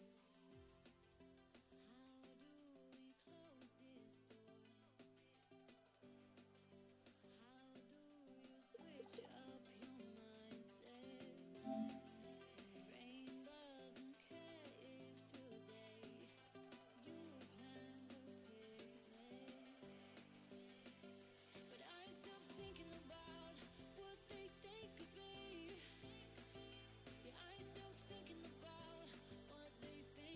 How do we close this door? How do you switch up your mindset? Rain doesn't care if today you plan to picnic. But I stopped thinking about what they think of me. Yeah, I stopped thinking about what they think.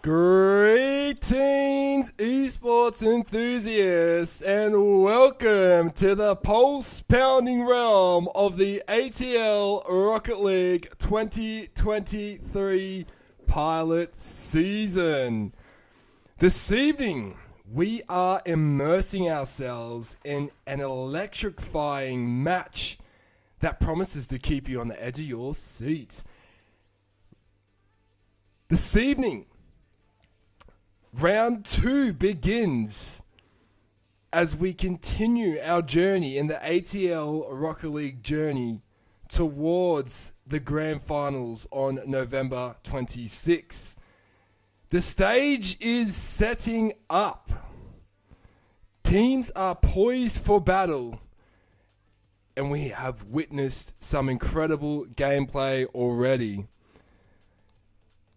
Greetings, esports enthusiasts, and welcome to the pulse-pounding realm of the ATL Rocket League 2023 pilot season. This evening, we are immersing ourselves in an electrifying match that promises to keep you on the edge of your seat. This evening, Round 2 begins as we continue our journey in the ATL Rocket League journey towards the Grand Finals on November 26. The stage is setting up. Teams are poised for battle, and we have witnessed some incredible gameplay already.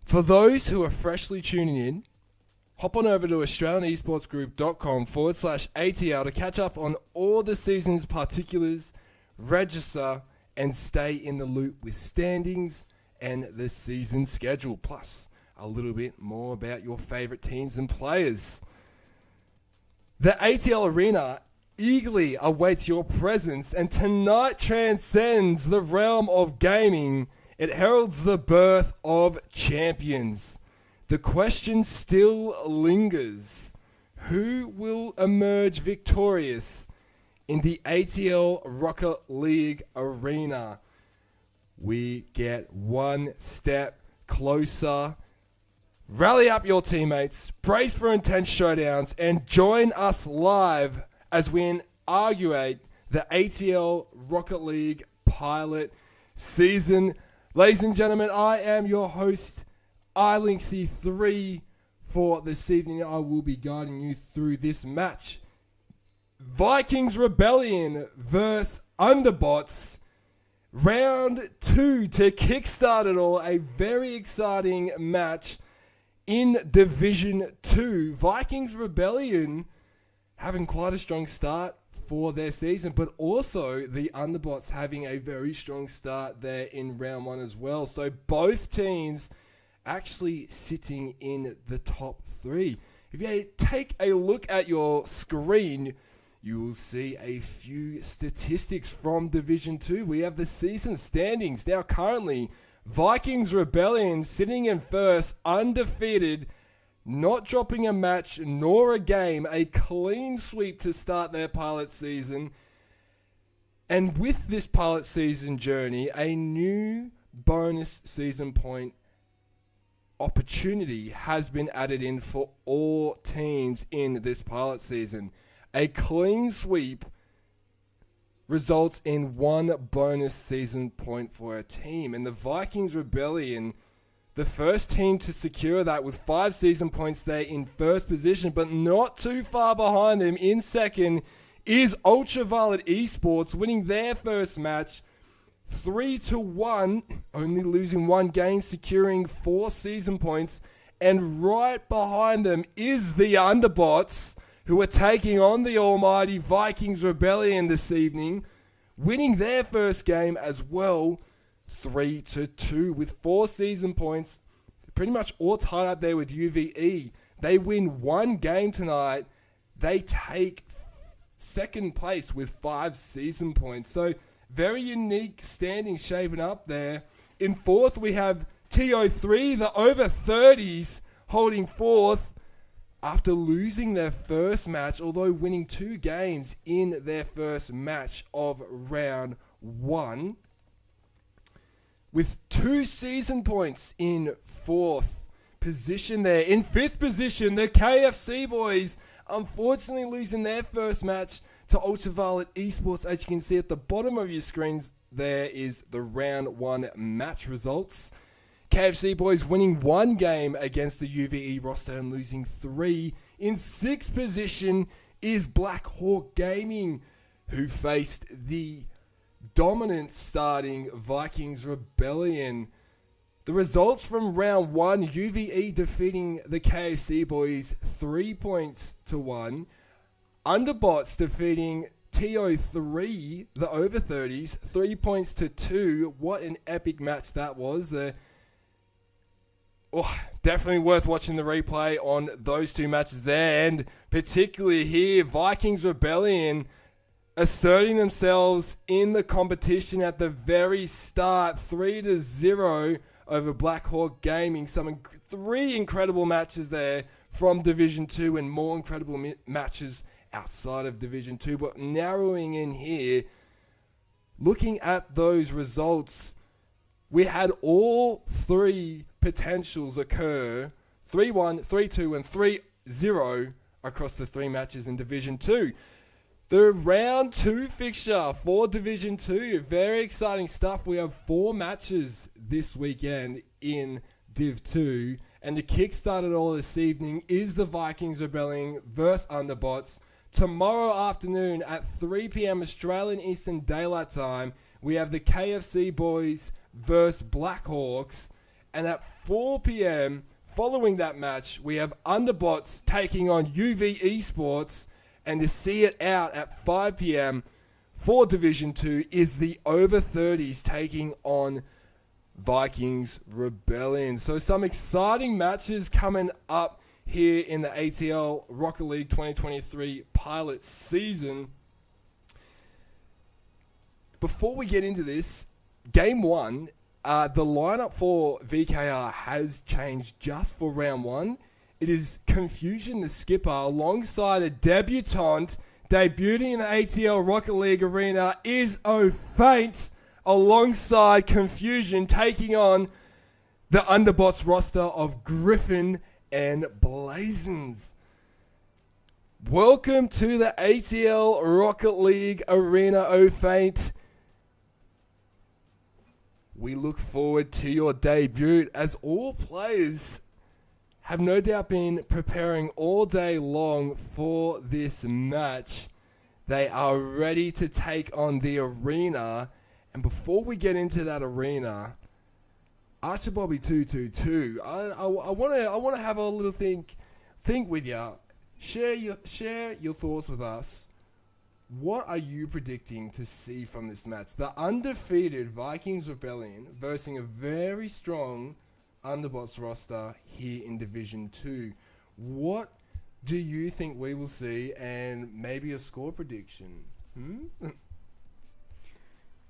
For those who are freshly tuning in, hop on over to australianesportsgroup.com/ATL to catch up on all the season's particulars, register, and stay in the loop with standings and the season schedule, plus a little bit more about your favorite teams and players. The ATL Arena eagerly awaits your presence, and tonight transcends the realm of gaming. It heralds the birth of champions. The question still lingers. Who will emerge victorious in the ATL Rocket League arena? We get one step closer. Rally up your teammates, brace for intense showdowns, and join us live as we inaugurate the ATL Rocket League pilot season. Ladies and gentlemen, I am your host, iLinksy3. For this evening, I will be guiding you through this match. Vikings Rebellion versus UnderBots. Round 2 to kickstart it all. A very exciting match in Division 2. Vikings Rebellion having quite a strong start for their season, but also the UnderBots having a very strong start there in round 1 as well. So both teams actually sitting in the top 3. If you take a look at your screen, you will see a few statistics from Division 2. We have the season standings. Now currently, Vikings Rebellion sitting in first, undefeated, not dropping a match nor a game, a clean sweep to start their pilot season. And with this pilot season journey, a new bonus season point opportunity has been added in for all teams in this pilot season. A clean sweep results in one bonus season point for a team, and the Vikings Rebellion, the first team to secure that with 5 season points there in first position, but not too far behind them in second is Ultraviolet Esports, winning their first match 3-1, only losing one game, securing 4 season points. And right behind them is the UnderBots, who are taking on the almighty Vikings Rebellion this evening, winning their first game as well, 3-2, with 4 season points. Pretty much all tied up there with UVE. They win one game tonight. They take second place with 5 season points. So very unique standing shaping up there. In fourth, we have TO3, the over 30s, holding fourth after losing their first match, although winning 2 games in their first match of round 1. With 2 season points in fourth position there. In fifth position, the KFC boys, unfortunately losing their first match to Ultraviolet Esports. As you can see at the bottom of your screens, there is the round 1 match results. KFC boys winning 1 game against the UVE roster and losing 3. In 6th position is Black Hawk Gaming, who faced the dominant starting Vikings Rebellion. The results from round 1, UVE defeating the KFC boys 3-1. UnderBots defeating TO3, the over 30s, 3-2. What an epic match that was. Oh, definitely worth watching the replay on those two matches there, and particularly here, Vikings Rebellion asserting themselves in the competition at the very start, 3-0 over Black Hawk Gaming. Three incredible matches there from Division 2 and more incredible matches outside of Division 2. But narrowing in here, looking at those results, we had all three potentials occur, 3-1, 3-2, and 3-0 across the three matches in Division 2. The round 2 fixture for Division 2, very exciting stuff. We have 4 matches this weekend in Div 2, and the kickstart it all this evening is the Vikings Rebellion versus UnderBots. Tomorrow afternoon at 3 p.m. Australian Eastern Daylight Time, we have the KFC Boys versus Blackhawks. And at 4 p.m. following that match, we have UnderBots taking on UV Esports. And to see it out at 5 p.m. for Division 2 is the over 30s taking on Vikings Rebellion. So some exciting matches coming up here in the ATL Rocket League 2023 pilot season. Before we get into this, Game 1, the lineup for VKR has changed just for round 1. It is Confusion the skipper alongside a debutant debuting in the ATL Rocket League arena is O'Faint alongside Confusion taking on the UnderBots roster of Griffin and Blazons. Welcome to the ATL Rocket League arena, O'Faint. We look forward to your debut as all players have no doubt been preparing all day long for this match. They are ready to take on the arena. And before we get into that arena, Archibobby 222, I want to have a little think with you. Share your thoughts with us. What are you predicting to see from this match? The undefeated Vikings Rebellion versus a very strong UnderBots roster here in Division 2. What do you think we will see, and maybe a score prediction?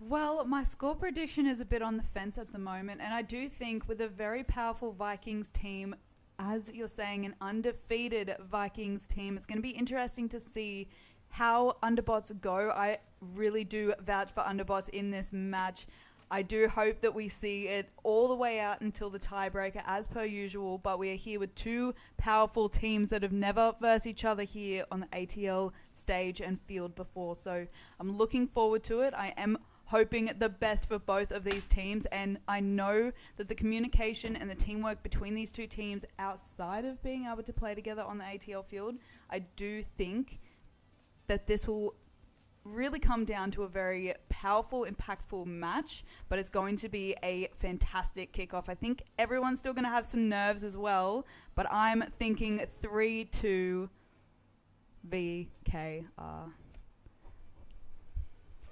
Well, my score prediction is a bit on the fence at the moment, and I do think with a very powerful Vikings team, as you're saying, an undefeated Vikings team, it's going to be interesting to see how UnderBots go. I really do vouch for UnderBots in this match. I do hope that we see it all the way out until the tiebreaker as per usual, but we are here with two powerful teams that have never versed each other here on the ATL stage and field before. So I'm looking forward to it. I am hoping the best for both of these teams, and I know that the communication and the teamwork between these two teams outside of being able to play together on the ATL field, I do think that this will really come down to a very powerful, impactful match, but it's going to be a fantastic kickoff. I think everyone's still going to have some nerves as well, but I'm thinking 3-2 VKR.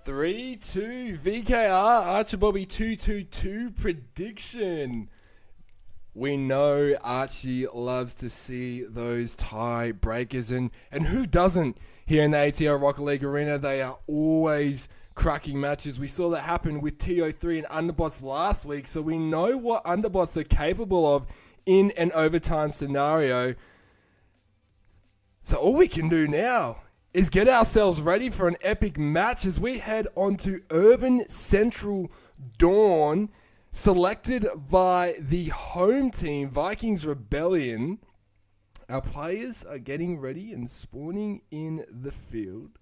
3-2 VKR, Archibobby 222 prediction. We know Archie loves to see those tie breakers, and who doesn't here in the ATL Rocket League Arena? They are always cracking matches. We saw that happen with TO3 and UnderBots last week, so we know what UnderBots are capable of in an overtime scenario. So all we can do now is get ourselves ready for an epic match as we head on to Urban Central Dawn, selected by the home team, Vikings Rebellion. Our players are getting ready and spawning in the field.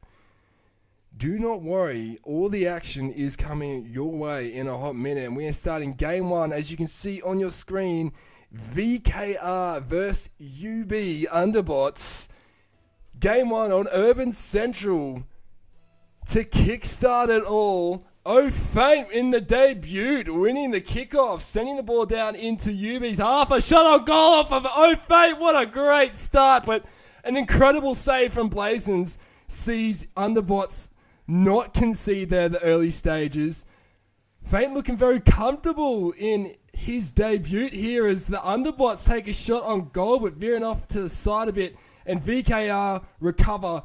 Do not worry, all the action is coming your way in a hot minute. And we are starting game 1, as you can see on your screen, VKR versus UB UnderBots. Game 1 on Urban Central. To kickstart it all, O'Faint in the debut, winning the kickoff, sending the ball down into UB's half. A shot on goal off of O'Faint. What a great start, but an incredible save from Blazons sees UnderBots not concede there at the early stages. Faint looking very comfortable in his debut here as the Underbots take a shot on goal, but veering off to the side a bit, and VKR recover.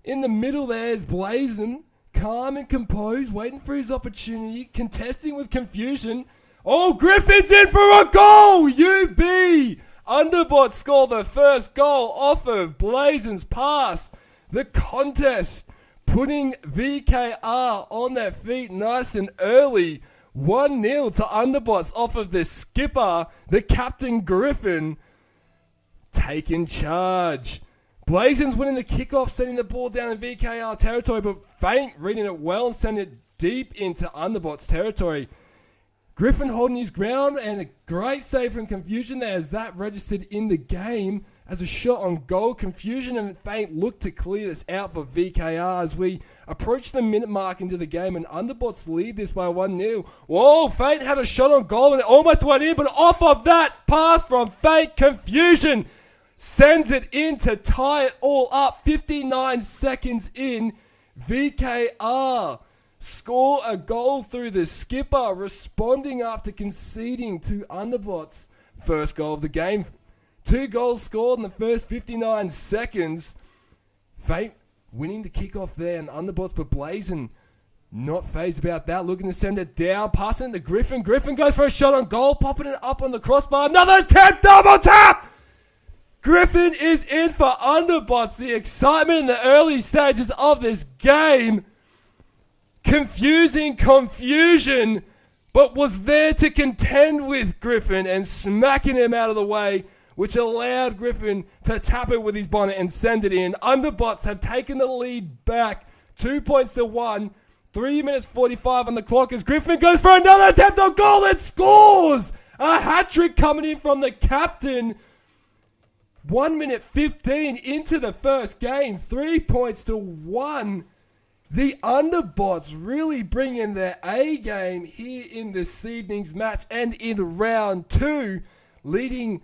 In the middle there's Blazin, calm and composed, waiting for his opportunity, contesting with confusion. Oh, Griffin's in for a goal! UB! Underbots score the first goal off of Blazin's pass. The contest putting VKR on their feet nice and early. 1-0 to Underbots off of the skipper, the captain Griffin, taking charge. Blazin's winning the kickoff, sending the ball down in VKR territory, but Faint reading it well and sending it deep into Underbots territory. Griffin holding his ground, and a great save from Confusion there as that registered in the game as a shot on goal. Confusion and Faint look to clear this out for VKR as we approach the minute mark into the game, and Underbots lead this by 1-0. Whoa, Faint had a shot on goal and it almost went in, but off of that pass from Faint, Confusion sends it in to tie it all up. 59 seconds in, VKR score a goal through the skipper, responding after conceding to Underbots' first goal of the game. 2 goals scored in the first 59 seconds. Fate winning the kickoff there, and Underbots, but Blazin not phased about that, looking to send it down, passing it to Griffin. Griffin goes for a shot on goal, popping it up on the crossbar. Another attempt, double tap! Griffin is in for Underbots. The excitement in the early stages of this game. Confusing Confusion, but was there to contend with Griffin and smacking him out of the way, which allowed Griffin to tap it with his bonnet and send it in. Underbots have taken the lead back, 2 points to 1, 3 minutes 45 on the clock as Griffin goes for another attempt on goal and scores! A hat-trick coming in from the captain. 1 minute 15 into the first game, 3 points to 1. The Underbots really bringing their A game here in this evening's match and in round 2, leading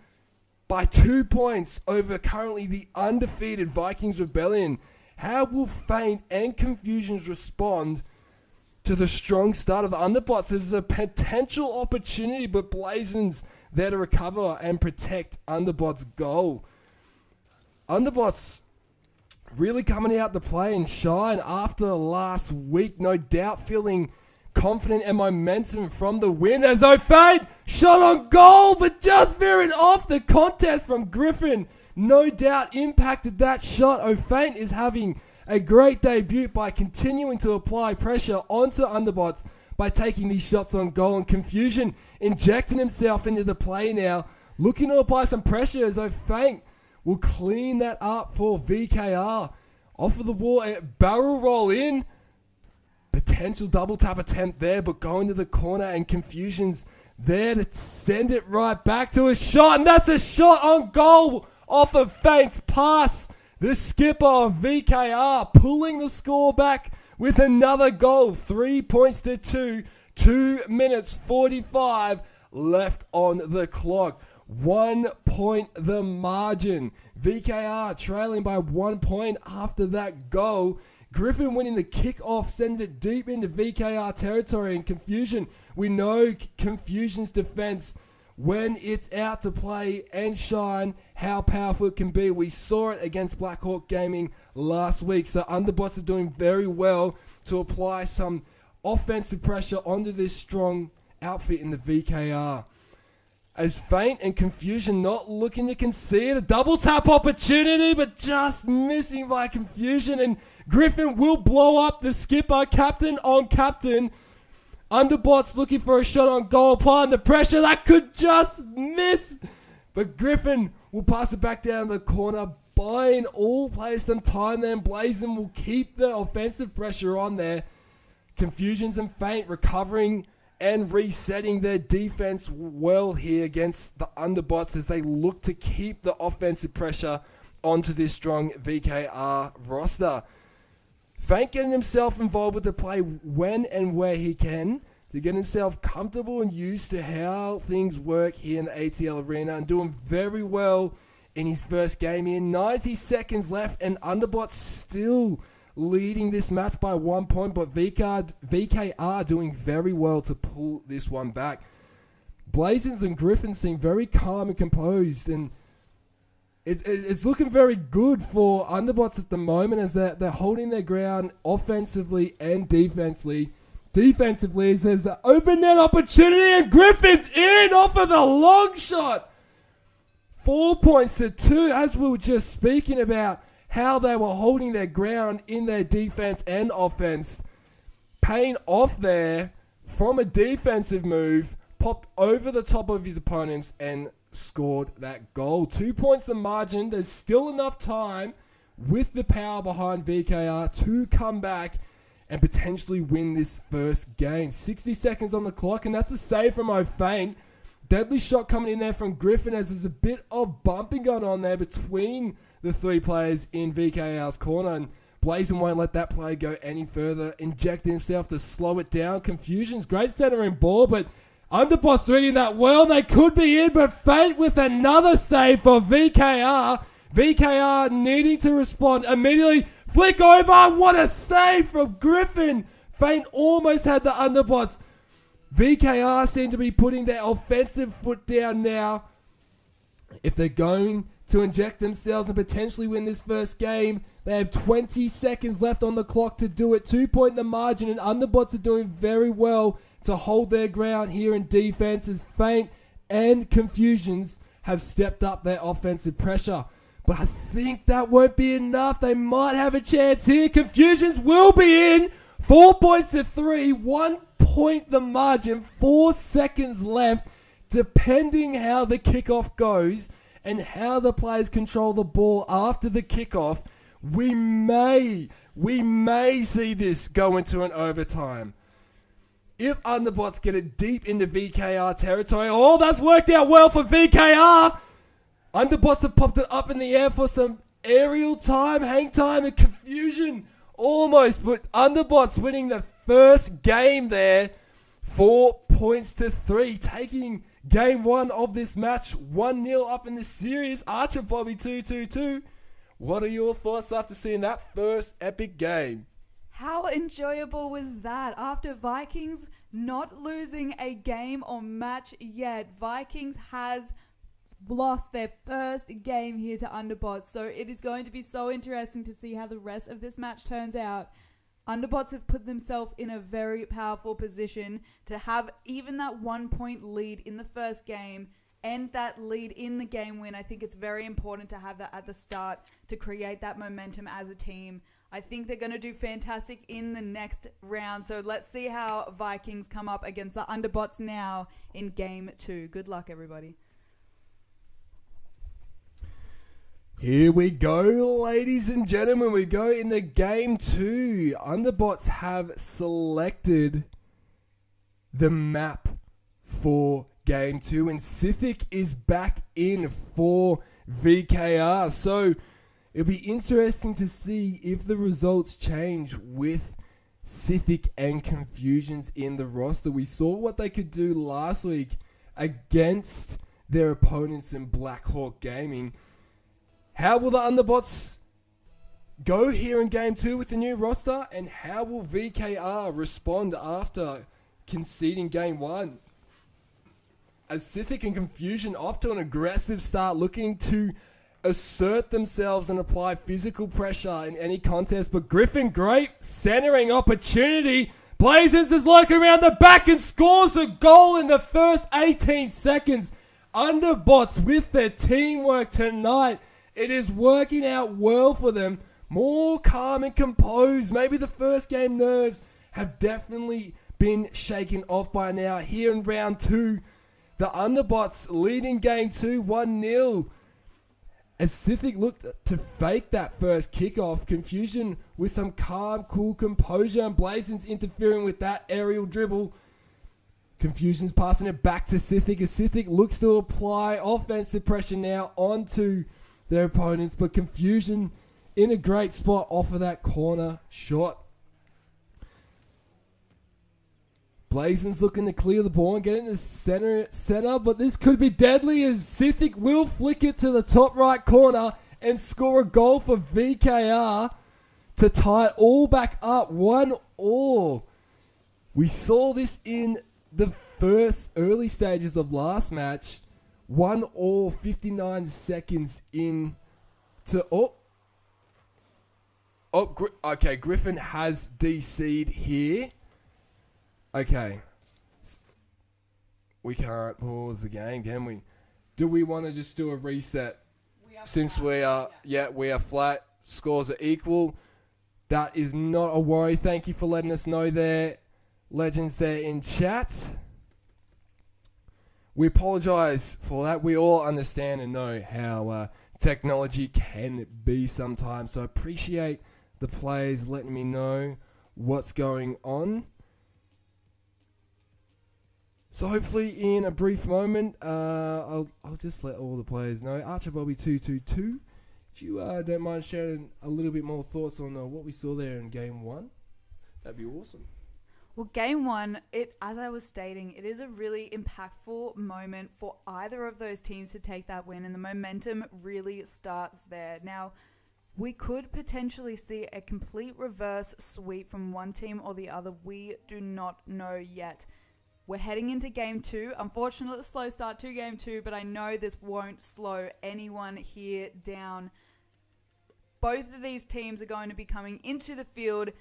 by 2 points over currently the undefeated Vikings Rebellion. How will Faint and Confusions respond to the strong start of the Underbots? There's a potential opportunity, but Blazin's there to recover and protect Underbots' goal. Underbots really coming out to play and shine after last week. No doubt feeling confident and momentum from the win as O'Fate shot on goal, but just veering off the contest from Griffin. No doubt impacted that shot. O'Fate is having a great debut by continuing to apply pressure onto Underbots by taking these shots on goal, and Confusion injecting himself into the play now, looking to apply some pressure as O'Fate will clean that up for VKR. Off of the wall, a barrel roll in. Potential double tap attempt there, but going to the corner, and Confusion's there to send it right back to a shot. And that's a shot on goal off of Faint's pass. The skipper of VKR pulling the score back with another goal. 3 points to 2. 2 minutes 45 left on the clock. 1 point the margin. VKR trailing by 1 point after that goal. Griffin winning the kick-off, sending it deep into VKR territory, and Confusion. We know Confusion's defense, when it's out to play and shine, how powerful it can be. We saw it against Black Hawk Gaming last week. So Underbots are doing very well to apply some offensive pressure onto this strong outfit in the VKR. As Faint and Confusion not looking to concede a double tap opportunity, but just missing by Confusion, and Griffin will blow up the skipper, captain on captain. Underbots looking for a shot on goal, applying the pressure, that could just miss, but Griffin will pass it back down the corner, buying all players some time there, and Blazin will keep the offensive pressure on there. Confusions and Faint recovering and resetting their defense well here against the Underbots as they look to keep the offensive pressure onto this strong VKR roster. Faint getting himself involved with the play when and where he can to get himself comfortable and used to how things work here in the ATL arena, and doing very well in his first game here. 90 seconds left and Underbots still leading this match by 1 point, but VKR doing very well to pull this one back. Blazers and Griffins seem very calm and composed, and it's looking very good for Underbots at the moment as they're holding their ground offensively and defensively. Defensively, it says open net opportunity and Griffins in off of the long shot. 4 points to 2, as we were just speaking about how they were holding their ground in their defense and offense. Payne off there from a defensive move, popped over the top of his opponents and scored that goal. 2 points the margin. There's still enough time with the power behind VKR to come back and potentially win this first game. 60 seconds on the clock, and that's a save from O'Fane. Deadly shot coming in there from Griffin as there's a bit of bumping going on there between the three players in VKR's corner, and Blazin won't let that play go any further. Injecting himself to slow it down. Confusion's great centering ball, but Underbots reading that well. They could be in, but Fate with another save for VKR. VKR needing to respond immediately. Flick over. What a save from Griffin. Fate almost had the Underbots. VKR seem to be putting their offensive foot down now. If they're going to inject themselves and potentially win this first game, they have 20 seconds left on the clock to do it. 2 point the margin, and Underbots are doing very well to hold their ground here in defense as Feint and Confusions have stepped up their offensive pressure. But I think that won't be enough. They might have a chance here. Confusions will be in. 4 points to 3. 1 point the margin. 4 seconds left. Depending how the kickoff goes and how the players control the ball after the kickoff, we may see this go into an overtime. If Underbots get it deep into VKR territory, oh, that's worked out well for VKR. Underbots have popped it up in the air for some aerial time, hang time, and Confusion almost, but Underbots winning the first game there. 4 points to 3, taking game 1 of this match 1-0 up in the series. Archer Bobby 2-2-2. What are your thoughts after seeing that first epic game? How enjoyable was that? After Vikings not losing a game or match yet, Vikings has lost their first game here to Underbots. So it is going to be so interesting to see how the rest of this match turns out. Underbots have put themselves in a very powerful position to have even that 1 point lead in the first game and that lead in the game win. I think it's very important to have that at the start to create that momentum as a team. I think they're going to do fantastic in the next round. So let's see how Vikings come up against the Underbots now in game 2. Good luck, everybody. Here we go, ladies and gentlemen. We go into game 2. Underbots have selected the map for game 2, and Sithic is back in for VKR. So it'll be interesting to see if the results change with Sithic and Confusions in the roster. We saw what they could do last week against their opponents in Black Hawk Gaming. How will the Underbots go here in game 2 with the new roster, and how will VKR respond after conceding game 1? As Sithic and Confusion off to an aggressive start, looking to assert themselves and apply physical pressure in any contest. But Griffin, great centering opportunity. Blazins is lurking around the back and scores a goal in the first 18 seconds. Underbots with their teamwork tonight. It is working out well for them. More calm and composed. Maybe the first game nerves have definitely been shaken off by now. Here in round 2, the Underbots leading game 2 1-0. As Sithic looked to fake that first kickoff, Confusion with some calm, cool composure, and Blazins interfering with that aerial dribble. Confusion's passing it back to Sithic as Sithic looks to apply offensive pressure now onto their opponents, but Confusion in a great spot off of that corner shot. Blazins looking to clear the ball and get it in the center, but this could be deadly as Sithic will flick it to the top right corner and score a goal for VKR to tie it all back up 1-1. We saw this in the first early stages of last match. 1-1, 59 seconds in to... Okay, Griffin has DC'd here. Okay. We can't pause the game, can we? Do we want to just do a reset? Since we are flat, scores are equal. That is not a worry. Thank you for letting us know there, legends there in chat. We apologise for that. We all understand and know how technology can be sometimes. So I appreciate the players letting me know what's going on. So hopefully in a brief moment, I'll just let all the players know. Archer Bobby 222, if you don't mind sharing a little bit more thoughts on what we saw there in Game 1, that'd be awesome. Well, Game 1, as I was stating, it is a really impactful moment for either of those teams to take that win, and the momentum really starts there. Now, we could potentially see a complete reverse sweep from one team or the other. We do not know yet. We're heading into Game 2. Unfortunately, a slow start to Game 2, but I know this won't slow anyone here down. Both of these teams are going to be coming into the field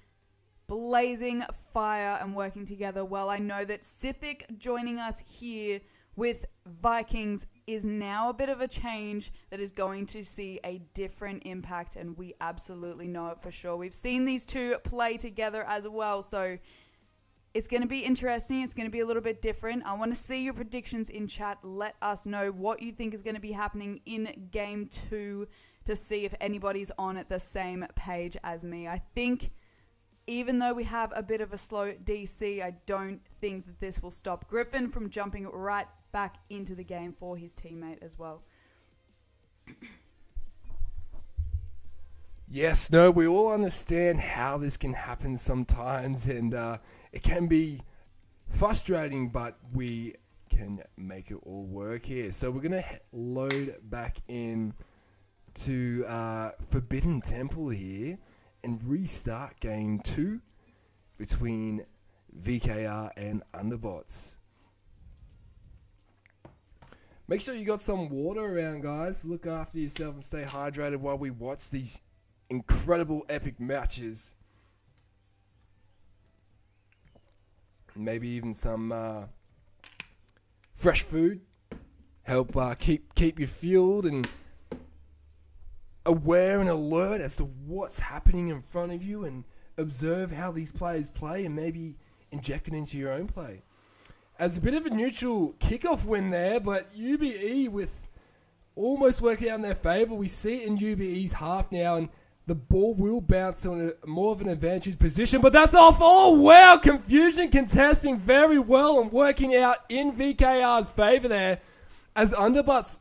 blazing fire and working together well. I know that Sithic joining us here with Vikings is now a bit of a change that is going to see a different impact, and we absolutely know it for sure. We've seen these two play together as well, so it's going to be interesting. It's going to be a little bit different. I want to see your predictions in chat. Let us know what you think is going to be happening in Game 2 to see if anybody's on at the same page as me. I think even though we have a bit of a slow DC, I don't think that this will stop Griffin from jumping right back into the game for his teammate as well. Yes, no, we all understand how this can happen sometimes, and it can be frustrating, but we can make it all work here. So we're going to load back in to Forbidden Temple here and restart Game 2 between VKR and UnderBots. Make sure you got some water around, guys. Look after yourself and stay hydrated while we watch these incredible epic matches. Maybe even some fresh food. Help keep you fueled and aware and alert as to what's happening in front of you, and observe how these players play and maybe inject it into your own play. As a bit of a neutral kickoff win there, but UBE with almost working out in their favour. We see it in UBE's half now, and the ball will bounce on more of an advantage position, but that's off. Oh, wow. Confusion contesting very well and working out in VKR's favour there, as Underbots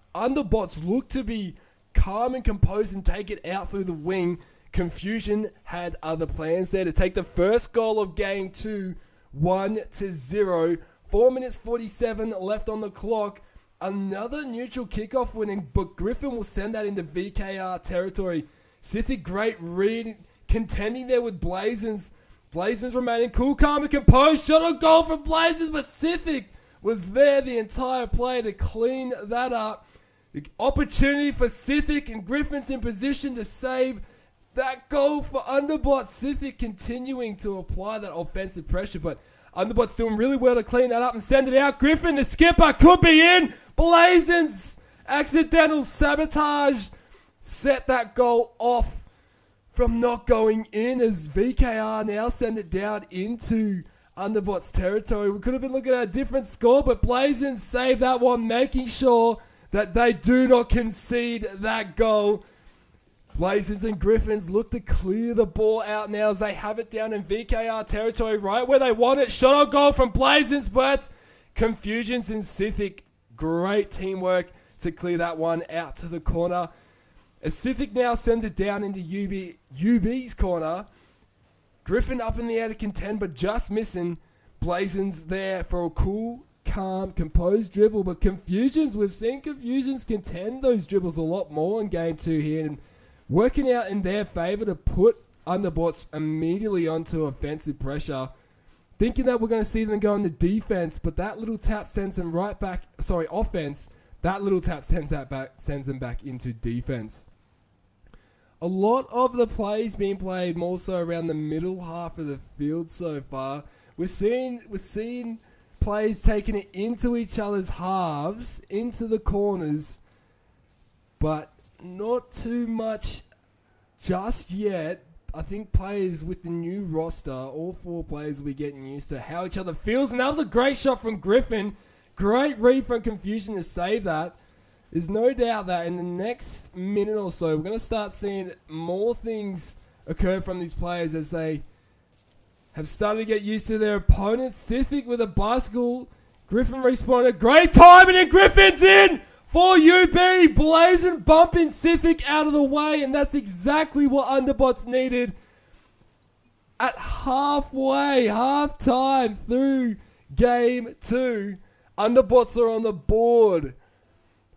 look to be calm and composed and take it out through the wing. Confusion had other plans there to take the first goal of Game 2, 1-0. 4 minutes 47 left on the clock. Another neutral kickoff winning, but Griffin will send that into VKR territory. Sithic, great read, contending there with Blazons. Blazons remaining cool, calm, and composed. Shot on goal from Blazons, but Sithic was there the entire play to clean that up. The opportunity for Sithic, and Griffin's in position to save that goal for UnderBots. Sithic continuing to apply that offensive pressure, but UnderBots doing really well to clean that up and send it out. Griffin, the skipper, could be in. Blazons, accidental sabotage, set that goal off from not going in, as VKR now send it down into UnderBots territory. We could have been looking at a different score, but Blazons save that one, making sure that they do not concede that goal. Blazons and Griffins look to clear the ball out now as they have it down in VKR territory, right where they want it. Shot on goal from Blazons, but Confusions and Sithic. Great teamwork to clear that one out to the corner. As Sithic now sends it down into UB's corner. Griffin up in the air to contend, but just missing. Blazons there for a cool, calm, composed dribble, but Confusions, we've seen Confusions contend those dribbles a lot more in Game 2 here, and working out in their favour to put UnderBots immediately onto offensive pressure. thinking that we're going to see them go into defense, but that little tap sends them right back. Sorry, offense. That little tap sends them back into defense. A lot of the plays being played more so around the middle half of the field so far. We're seeing plays taking it into each other's halves, into the corners, but not too much just yet. I think players with the new roster, all 4 players will be getting used to how each other feels. And that was a great shot from Griffin. Great read from Confusion to save that. There's no doubt that in the next minute or so, we're going to start seeing more things occur from these players as they have started to get used to their opponents. Sithic with a bicycle. Griffin responded. Great timing, and Griffin's in for UB. Blazing, bumping Sithic out of the way, and that's exactly what UnderBots needed. At halftime through Game 2, UnderBots are on the board.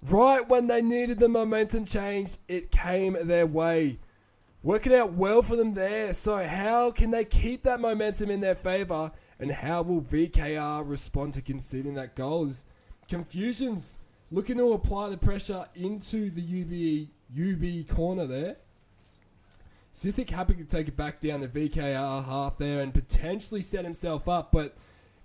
Right when they needed the momentum change, it came their way. Working out well for them there. So how can they keep that momentum in their favour? And how will VKR respond to conceding that goal? As Confusion's looking to apply the pressure into the UB corner there. Sithic happy to take it back down the VKR half there and potentially set himself up. But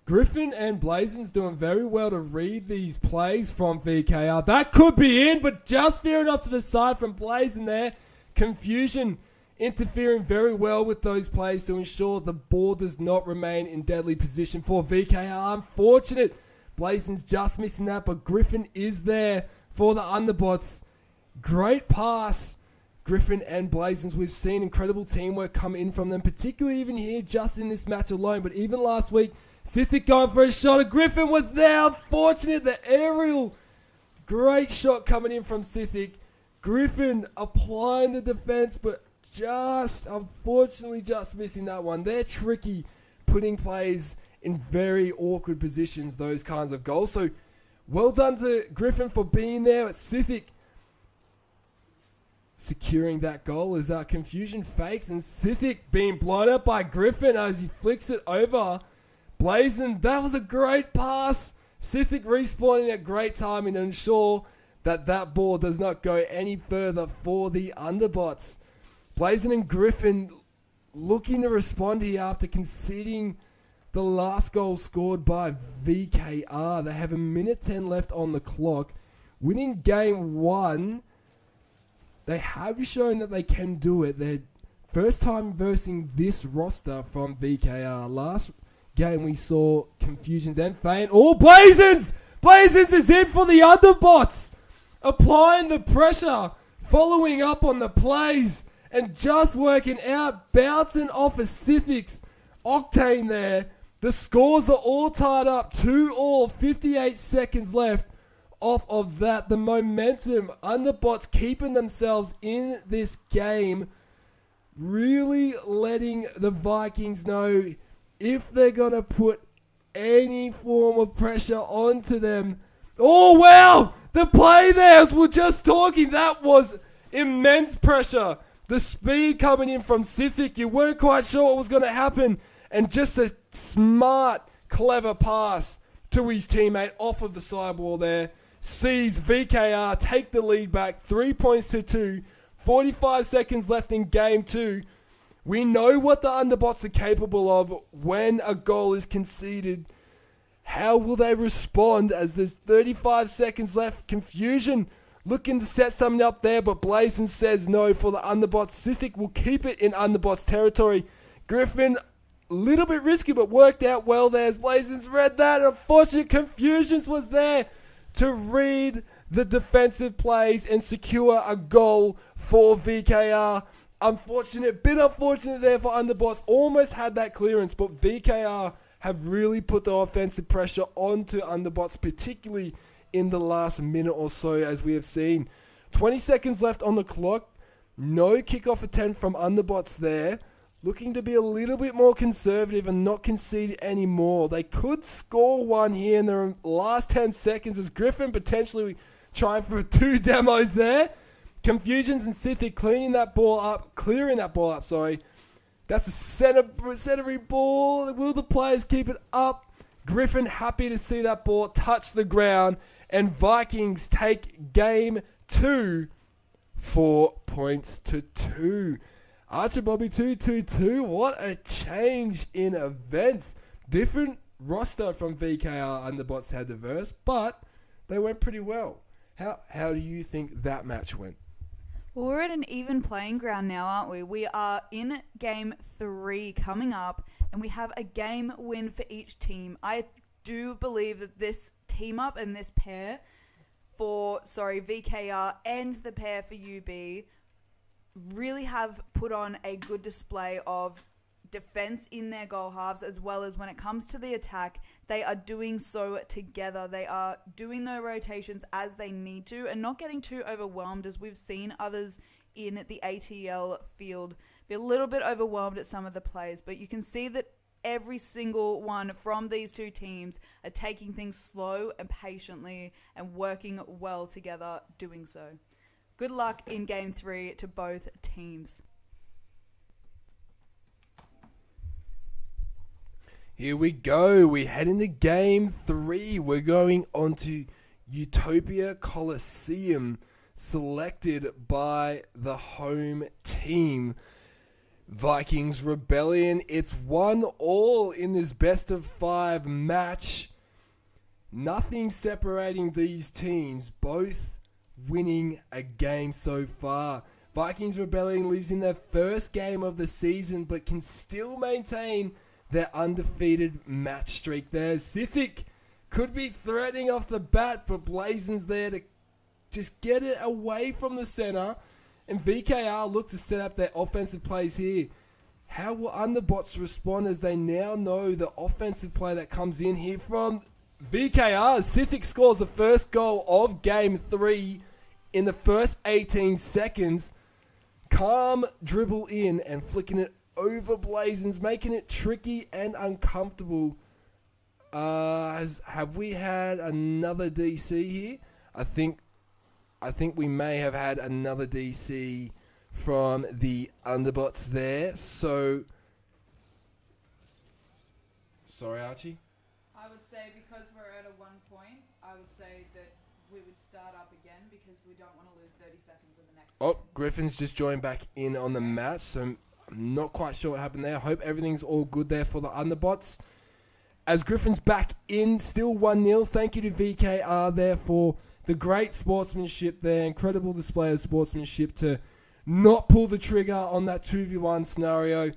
Griffin and Blazon's doing very well to read these plays from VKR. That could be in, but just veering off to the side from Blazon there. Confusion interfering very well with those plays to ensure the ball does not remain in deadly position for VKR. Unfortunate. Blazon's just missing that, but Griffin is there for the UnderBots. Great pass. Griffin and Blazons, we've seen incredible teamwork come in from them, particularly even here just in this match alone. But even last week, Sithic going for a shot. And Griffin was there. Unfortunate, the aerial. Great shot coming in from Sithic. Griffin applying the defense, but unfortunately, just missing that one. They're tricky, putting plays in very awkward positions, those kinds of goals. So, well done to Griffin for being there at Sithic. Securing that goal as Confusion fakes, and Sithic being blown up by Griffin as he flicks it over. Blazon, that was a great pass. Sithic respawning at great timing to ensure that ball does not go any further for the UnderBots. Blazon and Griffin looking to respond here after conceding the last goal scored by VKR. They have 1:10 left on the clock. Winning game 1, they have shown that they can do it. Their first time versing this roster from VKR. Last game we saw Confusions and Feint. Oh, Blazons! Blazons is in for the UnderBots. Applying the pressure, following up on the plays, and just working out, bouncing off a Sithic's octane there. The scores are all tied up, 2-2, 58 seconds left. Off of that, the momentum, UnderBots keeping themselves in this game, really letting the Vikings know if they're going to put any form of pressure onto them. Oh, wow! The play there, as we're just talking, that was immense pressure. The speed coming in from Sithic, you weren't quite sure what was going to happen. And just a smart, clever pass to his teammate off of the sidewall there. Sees VKR take the lead back, 3 points to 2, 45 seconds left in game 2. We know what the UnderBots are capable of when a goal is conceded. How will they respond as there's 35 seconds left? Confusion looking to set something up there, but Blazon says no for the UnderBots. Sithic will keep it in UnderBots territory. Griffin, a little bit risky, but worked out well there as Blazon's read that. Unfortunate, Confusions was there to read the defensive plays and secure a goal for VKR. Bit unfortunate there for UnderBots. Almost had that clearance, but VKR have really put the offensive pressure onto UnderBots, particularly in the last minute or so, as we have seen. 20 seconds left on the clock. No kickoff attempt from UnderBots there. Looking to be a little bit more conservative and not concede any more. They could score one here in the last 10 seconds as Griffin potentially trying for 2 demos there. Confusions and Sithic clearing that ball up, That's a centering ball. Will the players keep it up? Griffin happy to see that ball touch the ground. And Vikings take game 2, 4 points to 2. Archer Bobby 2-2-2. What a change in events. Different roster from VKR UnderBots had diverse, but they went pretty well. How do you think that match went? Well, we're at an even playing ground now, aren't we? We are in game 3 coming up, and we have a game win for each team. I do believe that this team up and this pair for, VKR and the pair for UB really have put on a good display of defense in their goal halves, as well as when it comes to the attack, they are doing so together. They are doing their rotations as they need to and not getting too overwhelmed, as we've seen others in the ATL field be a little bit overwhelmed at some of the plays. But you can see that every single one from these two teams are taking things slow and patiently and working well together doing so. Good luck in game 3 to both teams. Here we go. We head into game 3. We're going on to Utopia Coliseum, selected by the home team. Vikings Rebellion. It's 1-1 in this best of 5 match. Nothing separating these teams. Both winning a game so far. Vikings Rebellion losing their first game of the season, but can still maintain their undefeated match streak there. Sithic could be threatening off the bat, but Blazon's there to just get it away from the center. And VKR look to set up their offensive plays here. How will UnderBots respond as they now know the offensive play that comes in here from VKR? Sithic scores the first goal of game 3 in the first 18 seconds. Calm dribble in and flicking it over Blazons, making it tricky and uncomfortable. Have we had another DC here? I think we may have had another DC from the UnderBots there. So, sorry, Archie. I would say because we're at a 1 point, I would say that we would start up again because we don't want to lose 30 seconds in the next Oh, game. Griffin's just joined back in on the match, so I'm not quite sure what happened there. Hope everything's all good there for the UnderBots. As Griffin's back in, still 1-0. Thank you to VKR there for the great sportsmanship there. Incredible display of sportsmanship to not pull the trigger on that 2v1 scenario.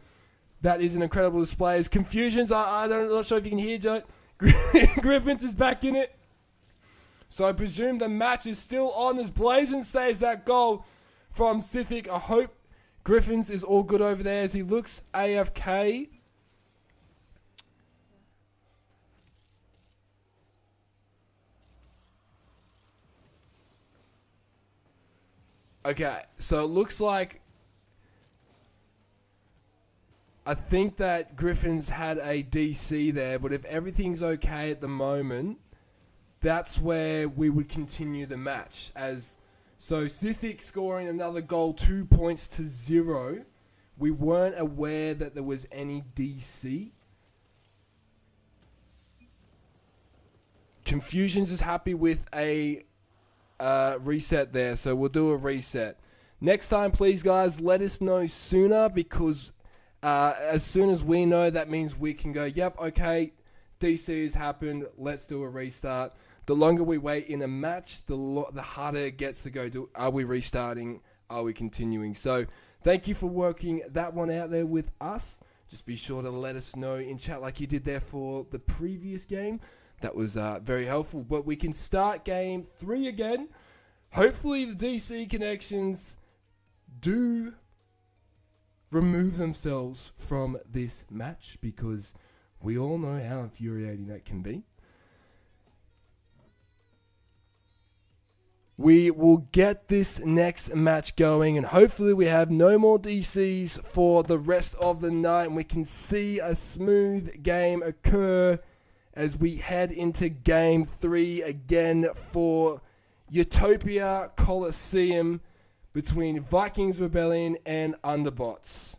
That is an incredible display. As confusions, I'm not sure if you can hear, Joe. Griffins is back in it. So I presume the match is still on as Blazon saves that goal from Sithic. I hope Griffins is all good over there as he looks AFK. Okay, so it looks like I think that Griffins had a DC there, but if everything's okay at the moment, that's where we would continue the match. So Sithic scoring another goal, 2 points to 0. We weren't aware that there was any DC. Confusions is happy with a reset there, so we'll do a reset. Next time, please, guys, let us know sooner because as soon as we know, that means we can go, yep, okay, DC has happened, let's do a restart. The longer we wait in a match, the harder it gets to go, are we restarting, are we continuing? So thank you for working that one out there with us. Just be sure to let us know in chat like you did there for the previous game. That was very helpful. But we can start game 3 again. Hopefully the DC connections do remove themselves from this match because we all know how infuriating that can be. We will get this next match going and hopefully we have no more DCs for the rest of the night and we can see a smooth game occur as we head into game 3 again for Utopia Coliseum between Vikings Rebellion and UnderBots.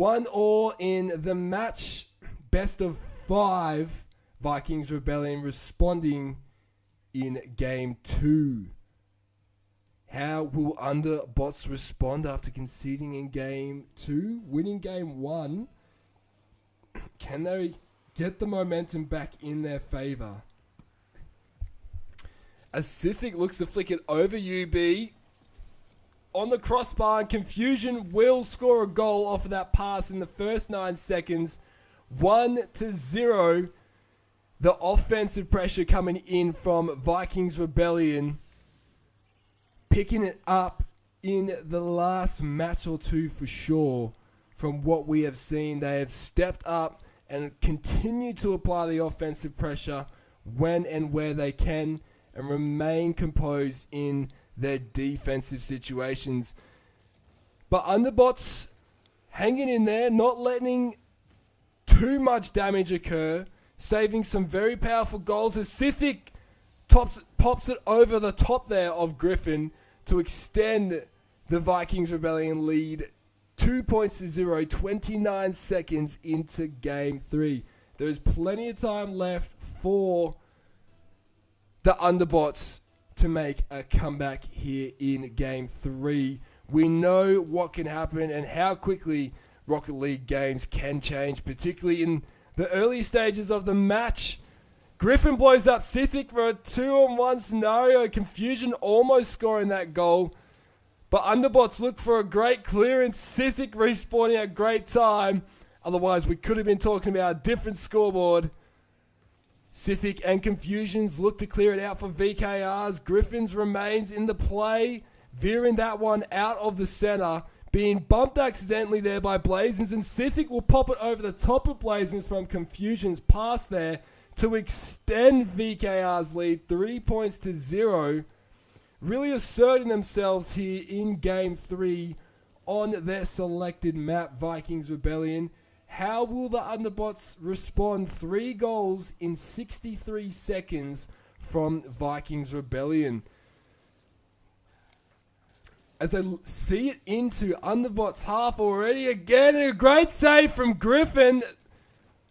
1-1 in the match. Best of 5. Vikings Rebellion responding in Game 2. How will UnderBots respond after conceding in Game 2? Winning Game 1? Can they get the momentum back in their favour? As Sithic looks to flick it over UB. On the crossbar, and Confusion will score a goal off of that pass in the first 9 seconds. 1-0. The offensive pressure coming in from Vikings Rebellion. Picking it up in the last match or two for sure. From what we have seen, they have stepped up and continue to apply the offensive pressure when and where they can and remain composed in their defensive situations. But UnderBots hanging in there, not letting too much damage occur, saving some very powerful goals as Sithic pops it over the top there of Griffin to extend the Vikings Rebellion lead 2-0, 29 seconds into Game 3. There's plenty of time left for the UnderBots to make a comeback here in Game 3. We know what can happen and how quickly Rocket League games can change, particularly in the early stages of the match. Griffin blows up Sithic for a 2-on-1 scenario. Confusion almost scoring that goal. But UnderBots look for a great clearance. Sithic respawning at a great time. Otherwise, we could have been talking about a different scoreboard. Sithic and Confusions look to clear it out for VKRs. Griffins remains in the play, veering that one out of the center, being bumped accidentally there by Blazins, and Sithic will pop it over the top of Blazins from Confusions pass there to extend VKR's lead 3-0. Really asserting themselves here in Game 3 on their selected map, Vikings Rebellion. How will the UnderBots respond? 3 goals in 63 seconds from Vikings Rebellion. As they see it into UnderBots half already again, and a great save from Griffin.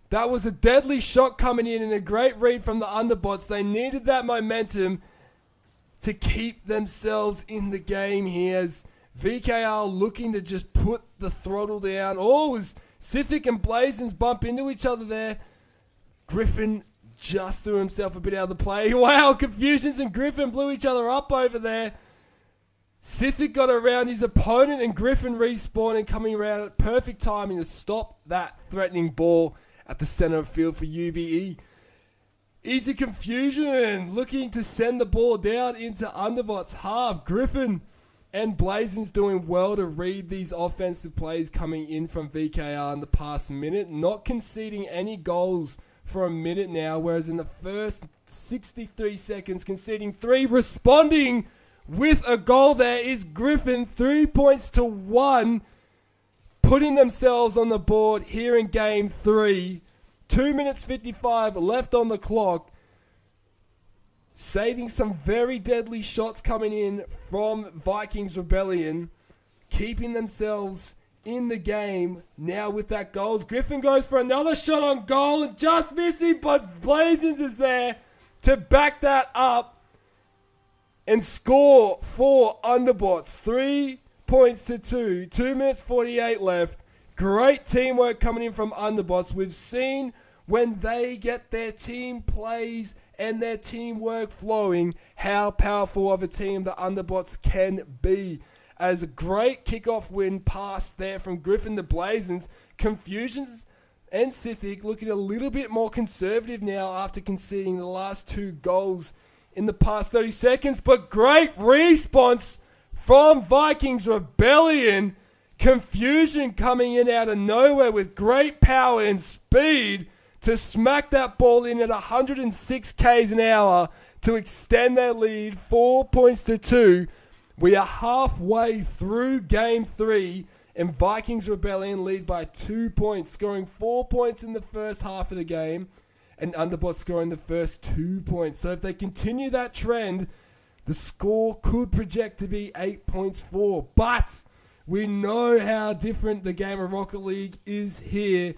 That was a deadly shot coming in and a great read from the UnderBots. They needed that momentum to keep themselves in the game here as VKR looking to just put the throttle down. Oh, as Sithic and Blazins bump into each other there. Griffin just threw himself a bit out of the play. Wow, Confusions and Griffin blew each other up over there. Sithic got around his opponent and Griffin respawned and coming around at perfect timing to stop that threatening ball at the center of field for UBE. Easy Confusion looking to send the ball down into UnderBots half. Griffin and Blazins doing well to read these offensive plays coming in from VKR in the past minute. Not conceding any goals for a minute now, whereas in the first 63 seconds conceding 3. Responding with a goal there is Griffin, 3-1. Putting themselves on the board here in Game 3. 2 minutes 55 left on the clock. Saving some very deadly shots coming in from Vikings Rebellion. Keeping themselves in the game now with that goals. Griffin goes for another shot on goal and just missing, but Blazins is there to back that up and score for UnderBots. 3-2. 2 minutes 48 left. Great teamwork coming in from UnderBots. We've seen when they get their team plays and their teamwork flowing, how powerful of a team the UnderBots can be. As a great kickoff win pass there from Griffin to Blazins. Confusions and Sithic looking a little bit more conservative now after conceding the last 2 goals in the past 30 seconds. But great response from Vikings Rebellion. Confusion coming in out of nowhere with great power and speed to smack that ball in at 106 k's an hour to extend their lead 4-2. We are halfway through Game 3 and Vikings Rebellion lead by 2 points, scoring 4 points in the first half of the game and UnderBots scoring the first 2 points. So if they continue that trend, the score could project to be 8 points for. But We know how different the game of Rocket League is here.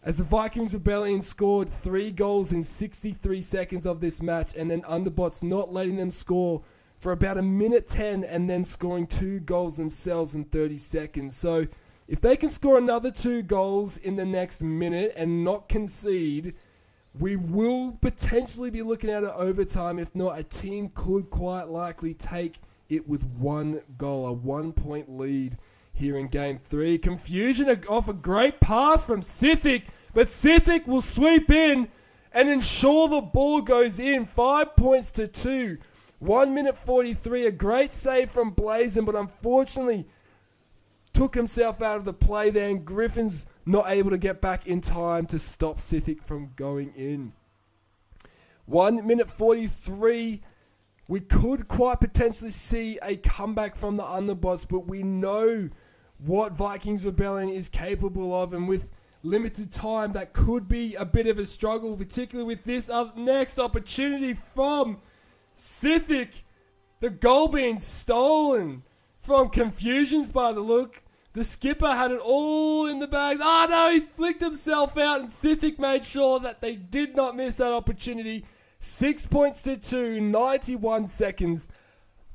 As the Vikings Rebellion scored 3 goals in 63 seconds of this match, and then UnderBots not letting them score for about a minute 10 and then scoring 2 goals themselves in 30 seconds. So if they can score another 2 goals in the next minute and not concede, we will potentially be looking at an overtime. If not, a team could quite likely take it with 1 goal, a 1-point lead here in Game 3. Confusion off a great pass from Sithic, but Sithic will sweep in and ensure the ball goes in. 5 points to 2. 1 minute 43, a great save from Blazin, but unfortunately took himself out of the play there, and Griffin's not able to get back in time to stop Sithic from going in. 1 minute 43, we could quite potentially see a comeback from the UnderBots, but we know what Vikings Rebellion is capable of, and with limited time, that could be a bit of a struggle, particularly with this next opportunity from Sithic. The goal being stolen from Confusions by the look. The skipper had it all in the bag. Oh no, he flicked himself out, and Sithic made sure that they did not miss that opportunity. 6 points to 2, 91 seconds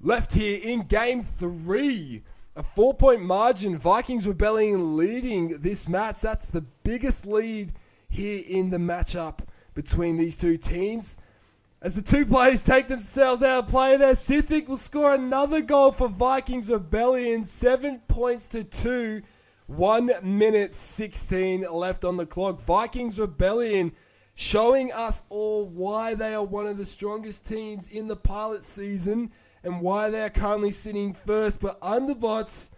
left here in Game 3. A 4-point margin. Vikings Rebellion leading this match. That's the biggest lead here in the matchup between these two teams. As the two players take themselves out of play there, Sithic will score another goal for Vikings Rebellion. 7 points to 2. 1 minute 16 left on the clock. Vikings Rebellion showing us all why they are one of the strongest teams in the pilot season and why they are currently sitting first. But UnderBots,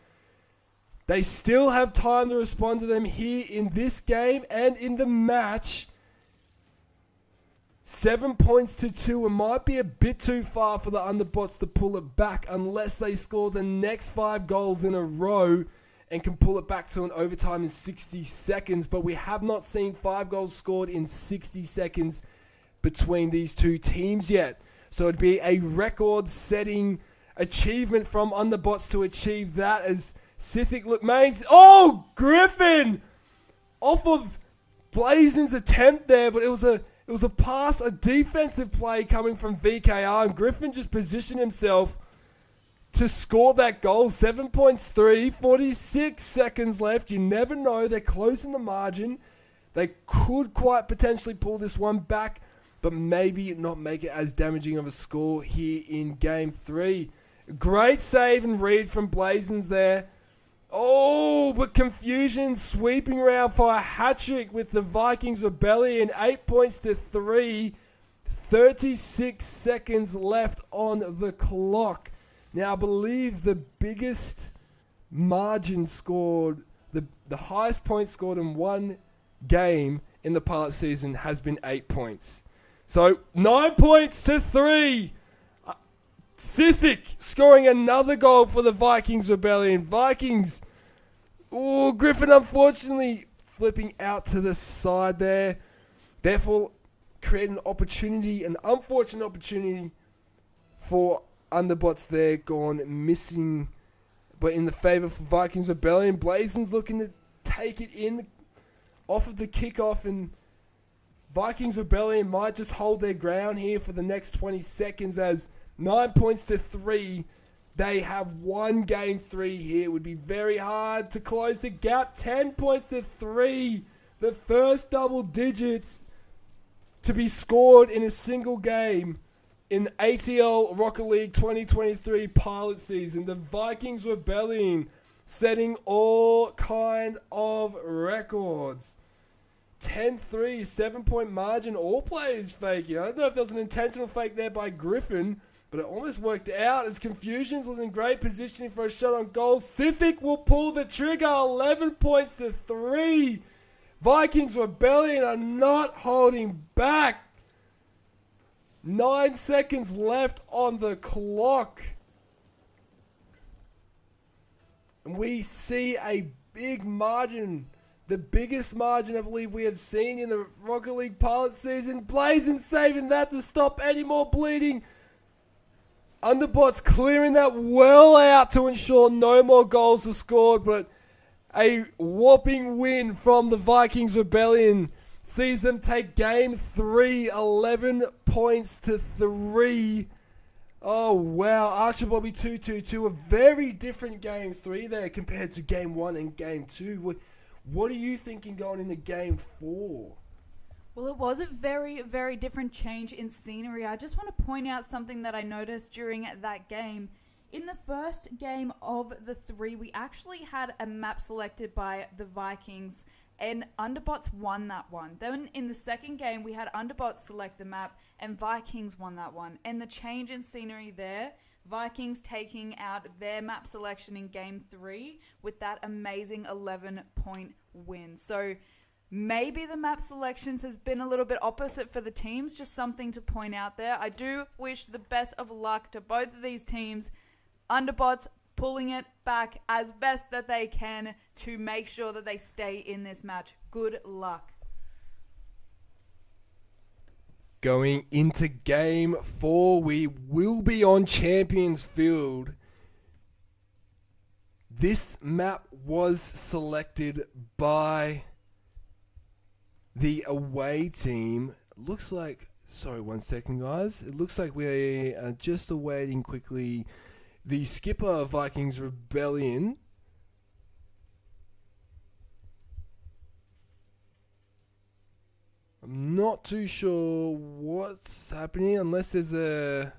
they still have time to respond to them here in this game and in the match. 7 points to 2. It might be a bit too far for the UnderBots to pull it back unless they score the next 5 goals in a row and can pull it back to an overtime in 60 seconds. But we have not seen 5 goals scored in 60 seconds between these two teams yet. So it'd be a record-setting achievement from UnderBots to achieve that, as Sithic remains. Oh, Griffin! Off of Blazin's attempt there, but it was a pass, a defensive play coming from VKR, and Griffin just positioned himself to score that goal. 7.3, 46 seconds left. You never know. They're closing the margin. They could quite potentially pull this one back, but maybe not make it as damaging of a score here in Game 3. Great save and read from Blazins there. Oh, but Confusion sweeping around for a hat-trick with the Vikings Rebellion. 8 points to 3. 36 seconds left on the clock. Now, I believe the biggest margin scored, the highest point scored in one game in the pilot season has been 8 points. So, 9 points to 3. Sithic scoring another goal for the Vikings Rebellion. Vikings. Oh, Griffin unfortunately flipping out to the side there. Therefore, creating an opportunity, an unfortunate opportunity for UnderBots there, gone missing. But in the favour for Vikings Rebellion, Blazin's looking to take it in off of the kickoff, and Vikings Rebellion might just hold their ground here for the next 20 seconds, as 9 points to 3. They have won Game 3 here. It would be very hard to close the gap. 10 points to 3. The first double digits to be scored in a single game in ATL Rocket League 2023 pilot season. The Vikings Rebellion setting all kind of records. 10-3, 7-point margin. All players faking. I don't know if there was an intentional fake there by Griffin, but it almost worked out as Confusions was in great positioning for a shot on goal. Sithic will pull the trigger. 11 points to 3. Vikings Rebellion are not holding back. 9 seconds left on the clock. And we see a big margin. The biggest margin I believe we have seen in the Rocket League pilot season. Blazin saving that to stop any more bleeding. Underbots clearing that well out to ensure no more goals are scored, but a whopping win from the Vikings Rebellion sees them take game 3, 11 points to 3. Oh, wow. Archer Bobby 2-2-2. A very different game 3 there compared to game 1 and game 2. What are you thinking going into game 4? Well, it was a very, very different change in scenery. I just want to point out something that I noticed during that game. In the first game of the 3, we actually had a map selected by the Vikings, and UnderBots won that one. Then in the second game, we had UnderBots select the map, and Vikings won that one. And the change in scenery there, Vikings taking out their map selection in game 3 with that amazing 11-point win. So maybe the map selections has been a little bit opposite for the teams. Just something to point out there. I do wish the best of luck to both of these teams. UnderBots pulling it back as best that they can to make sure that they stay in this match. Good luck. Going into game 4, we will be on Champions Field. This map was selected by the away team. Looks like, sorry, 1 second, guys. It looks like we are just awaiting quickly the skipper of Vikings Rebellion. I'm not too sure what's happening unless there's a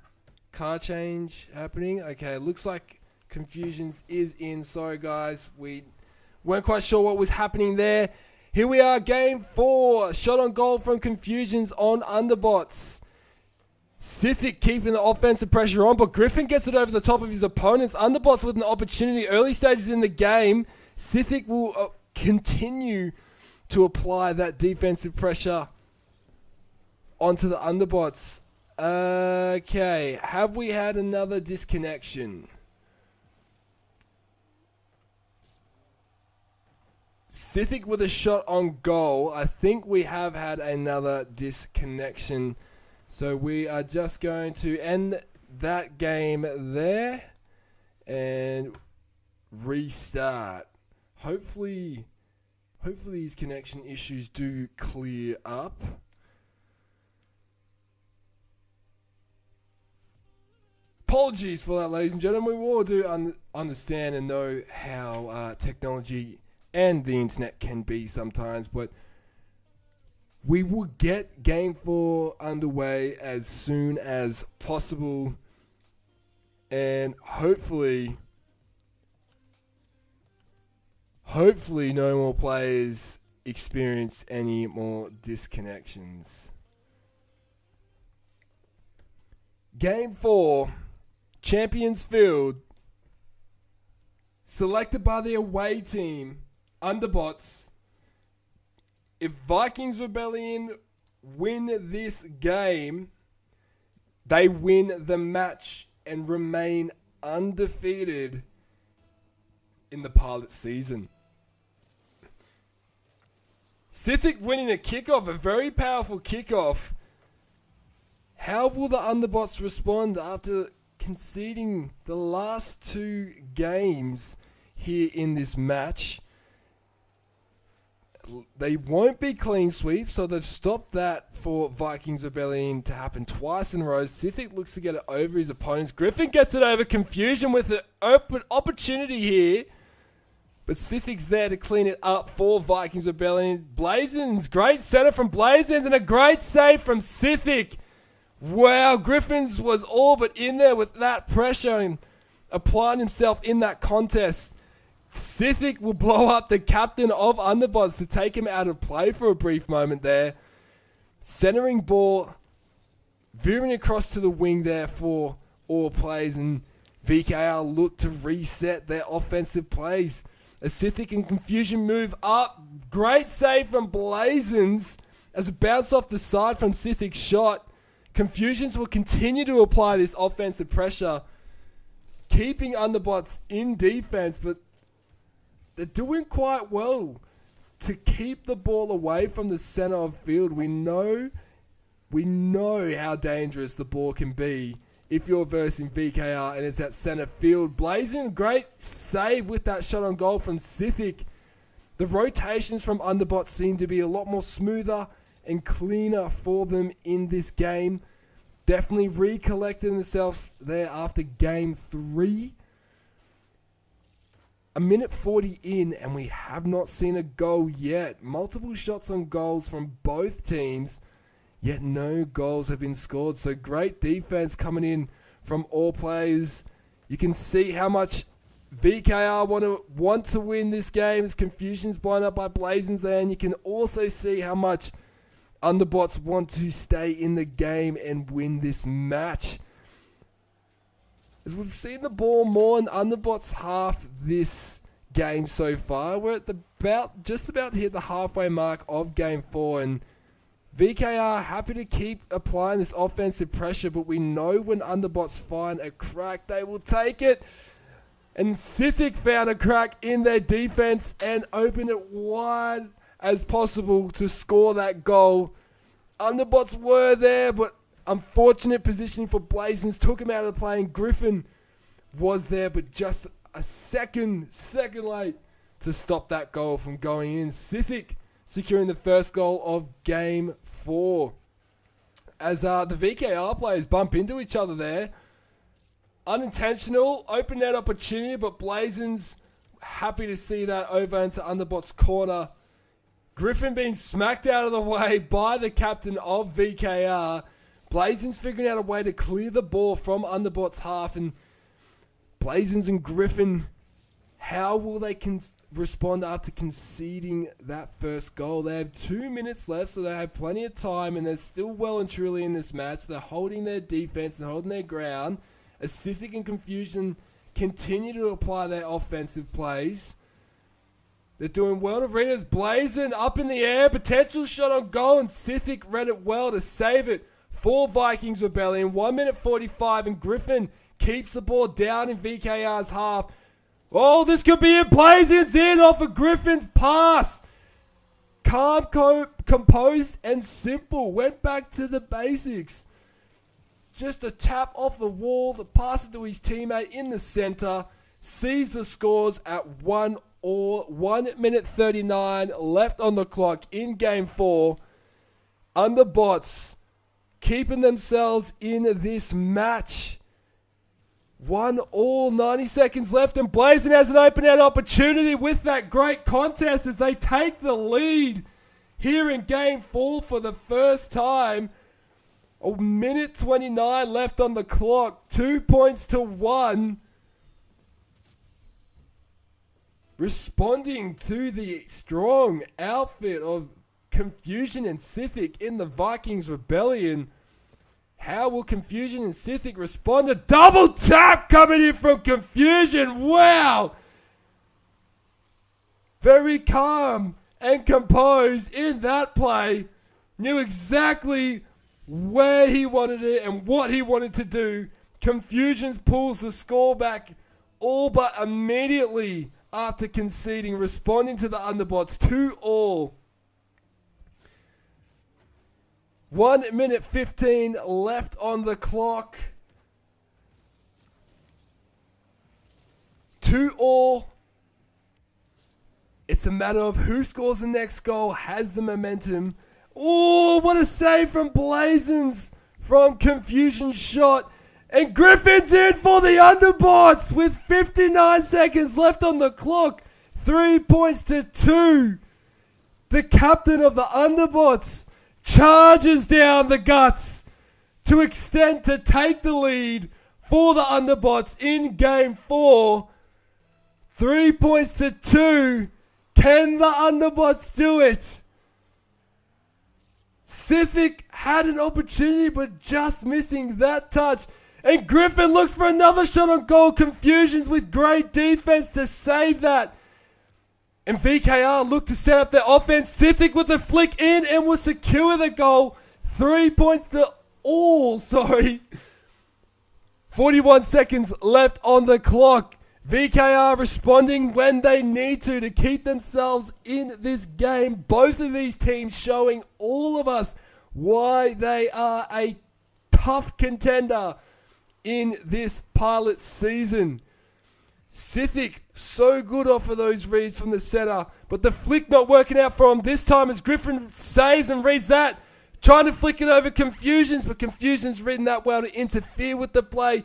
car change happening. Okay, looks like Confusions is in. Sorry, guys. We weren't quite sure what was happening there. Here we are, game 4. Shot on goal from Confusions on UnderBots. Sithic keeping the offensive pressure on, but Griffin gets it over the top of his opponents. UnderBots with an opportunity early stages in the game. Sithic will continue to apply that defensive pressure onto the UnderBots. Okay, have we had another disconnection? Sithic with a shot on goal. I think we have had another disconnection. So we are just going to end that game there and restart. Hopefully these connection issues do clear up. Apologies for that, ladies and gentlemen. We all do understand and know how technology and the internet can be sometimes, but we will get Game 4 underway as soon as possible, and hopefully no more players experience any more disconnections. Game 4, Champions Field, selected by the away team, UnderBots. If Vikings Rebellion win this game, they win the match and remain undefeated in the pilot season. Sithic winning a kickoff, a very powerful kickoff. How will the UnderBots respond after conceding the last 2 games here in this match? They won't be clean sweeps, so they've stopped that for Vikings Rebellion to happen twice in a row. Sithic looks to get it over his opponents. Griffin gets it over Confusion with an open opportunity here. But Sithic's there to clean it up for Vikings Rebellion. Blazins, great center from Blazins and a great save from Sithic. Wow, Griffins was all but in there with that pressure and applying himself in that contest. Sithic will blow up the captain of UnderBots to take him out of play for a brief moment there. Centering ball, veering across to the wing there for all plays, and VKR look to reset their offensive plays. As Sithic and Confusion move up, great save from Blazins as it bounced off the side from Sithic's shot. Confusions will continue to apply this offensive pressure, keeping UnderBots in defense, but they're doing quite well to keep the ball away from the center of field. We know how dangerous the ball can be if you're versing VKR, and it's at centre field. Blazing, great save with that shot on goal from Sithic. The rotations from UnderBots seem to be a lot more smoother and cleaner for them in this game. Definitely recollected themselves there after game 3. A minute 40 in, and we have not seen a goal yet. Multiple shots on goals from both teams, yet no goals have been scored. So great defense coming in from all players. You can see how much VKR want to win this game. As confusion's blown up by Blazins there, and you can also see how much UnderBots want to stay in the game and win this match. As we've seen the ball more in UnderBots half this game so far. We're at just about to hit the halfway mark of game 4, and VKR happy to keep applying this offensive pressure, but we know when UnderBots find a crack, they will take it. And Sithic found a crack in their defense and opened it wide as possible to score that goal. UnderBots were there, but unfortunate positioning for Blazins took him out of the play, and Griffin was there, but just a second late to stop that goal from going in. Sithic securing the first goal of game 4. As the VKR players bump into each other there. Unintentional, open net opportunity, but Blazins happy to see that over into UnderBots corner. Griffin being smacked out of the way by the captain of VKR. Blazins figuring out a way to clear the ball from UnderBots half, and Blazins and Griffin, how will they respond after conceding that first goal? They have 2 minutes left, so they have plenty of time, and they're still well and truly in this match. They're holding their defense and holding their ground. As Sithic and Confusion continue to apply their offensive plays. They're doing well to read as Blazin up in the air, potential shot on goal, and Sithic read it well to save it for Vikings Rebellion. 1 minute 45, and Griffin keeps the ball down in VKR's half. Oh, this could be it. Blazins in off of Griffin's pass. Calm, composed, and simple. Went back to the basics. Just a tap off the wall to pass it to his teammate in the center. Sees the scores at 1 minute 39 left on the clock in game 4. UnderBots keeping themselves in this match. 1-1, 90 seconds left, and Blazin has an open out opportunity with that great contest as they take the lead here in game 4 for the first time. A minute 29 left on the clock, 2 points to 1. Responding to the strong outfit of Confusion and Sithic in the Vikings Rebellion. How will Confusion and Sithic respond? A double tap coming in from Confusion. Wow. Very calm and composed in that play. Knew exactly where he wanted it and what he wanted to do. Confusion pulls the score back all but immediately after conceding, responding to the UnderBots 2-2. 1 minute 15 left on the clock. 2-2. It's a matter of who scores the next goal, has the momentum. Oh, what a save from Blazins from Confusion's shot. And Griffin's in for the UnderBots with 59 seconds left on the clock. 3 points to 2. The captain of the UnderBots charges down the guts to extend to take the lead for the UnderBots in game 4. 3 points to 2. Can the UnderBots do it? Sithic had an opportunity, but just missing that touch. And Griffin looks for another shot on goal. Confusions with great defense to save that. And VKR look to set up their offense. Sithic with a flick in and will secure the goal. 3 points to all. 41 seconds left on the clock. VKR responding when they need to keep themselves in this game. Both of these teams showing all of us why they are a tough contender in this pilot season. Sithic, so good off of those reads from the centre, but the flick not working out for him this time as Griffin saves and reads that. Trying to flick it over Confusions, but Confusions reading that well to interfere with the play.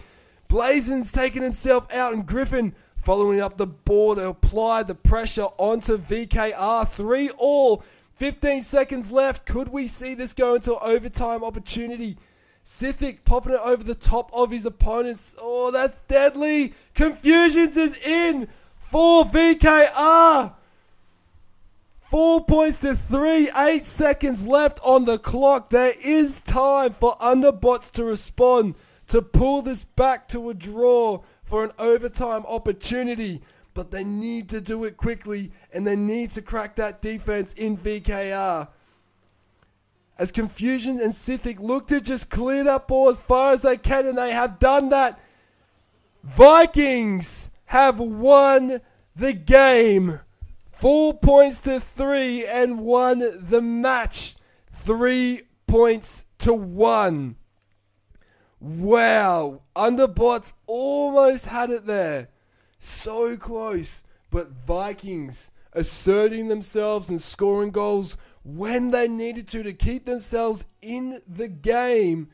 Blazon's taking himself out, and Griffin following up the ball to apply the pressure onto VKR. 3-all, 15 seconds left. Could we see this go into an overtime opportunity? Sithic popping it over the top of his opponents. Oh, that's deadly. Confusions is in for VKR. 4 points to 3. 8 seconds left on the clock. There is time for UnderBots to respond, to pull this back to a draw for an overtime opportunity. But they need to do it quickly, and they need to crack that defense in VKR. As Confusion and Sithic look to just clear that ball as far as they can, and they have done that. Vikings have won the game. 4 points to 3 and won the match. 3 points to 1. Wow. UnderBots almost had it there. So close. But Vikings asserting themselves and scoring goals when they needed to keep themselves in the game,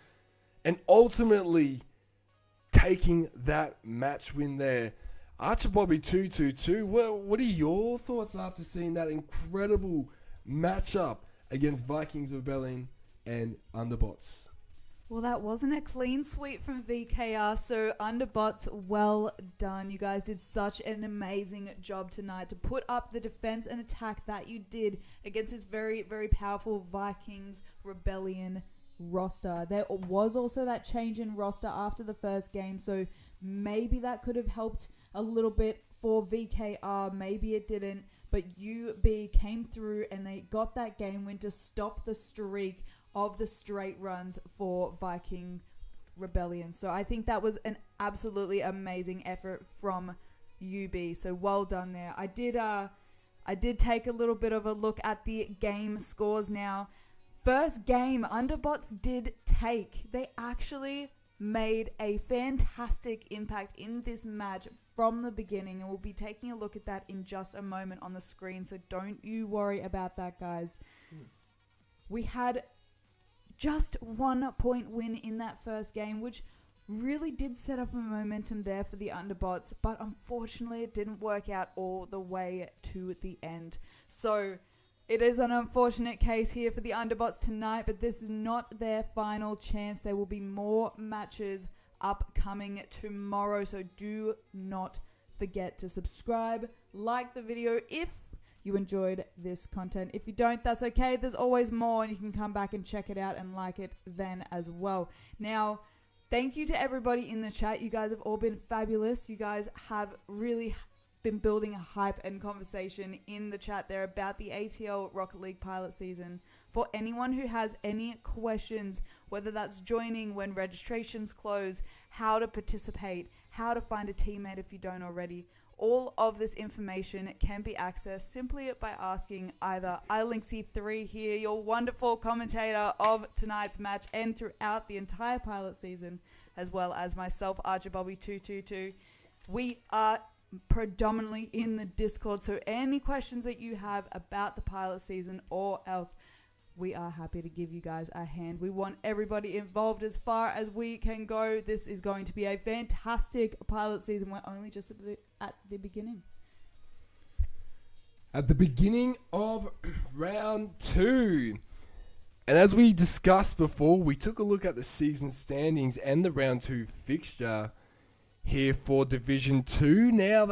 and ultimately taking that match win there. Archer Bobby 222. What are your thoughts after seeing that incredible matchup against Vikings Rebellion and UnderBots? Well, that wasn't a clean sweep from VKR, so UnderBots, well done. You guys did such an amazing job tonight to put up the defense and attack that you did against this very, very powerful Vikings Rebellion roster. There was also that change in roster after the first game, so maybe that could have helped a little bit for VKR. Maybe it didn't, but UB came through and they got that game win to stop the streak of the straight runs for Viking Rebellion. So I think that was an absolutely amazing effort from UB. So well done there. I did take a little bit of a look at the game scores now. First game, UnderBots did take. They actually made a fantastic impact in this match from the beginning, and we'll be taking a look at that in just a moment on the screen. So don't you worry about that, guys. We had just 1 point win in that first game, which really did set up a momentum there for the UnderBots, but unfortunately it didn't work out all the way to the end. So it is an unfortunate case here for the UnderBots tonight, but this is not their final chance. There will be more matches upcoming tomorrow, so do not forget to subscribe, like the video if you enjoyed this content. If you don't, that's okay. There's always more, and you can come back and check it out and like it then as well. Now, thank you to everybody in the chat. You guys have all been fabulous. You guys have really been building a hype and conversation in the chat there about the ATL Rocket League pilot season. For anyone who has any questions, whether that's joining when registrations close, how to participate, how to find a teammate if you don't already, all of this information can be accessed simply by asking either iLinksy3 here, your wonderful commentator of tonight's match and throughout the entire pilot season, as well as myself, Archer Bobby 222. We are predominantly in the Discord, so any questions that you have about the pilot season or else, we are happy to give you guys a hand. We want everybody involved as far as we can go. This is going to be a fantastic pilot season. We're only just at the beginning. At the beginning of round 2. And as we discussed before, we took a look at the season standings and the round 2 fixture here for Division 2. Now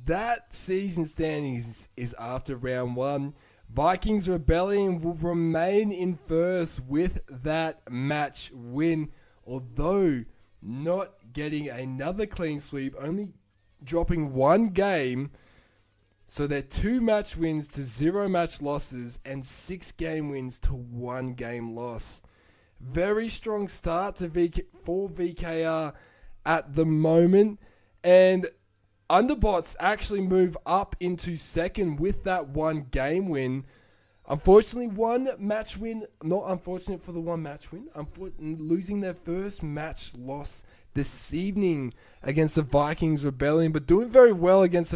that season standings is after round 1. Vikings Rebellion will remain in first with that match win, although not getting another clean sweep, only dropping 1 game. So they're 2 match wins to 0 match losses and 6 game wins to 1 game loss. Very strong start for VKR at the moment, and UnderBots actually move up into second with that 1 game win. Unfortunately, one match win. Not unfortunate for the one match win. Losing their first match loss this evening against the Vikings Rebellion, but doing very well against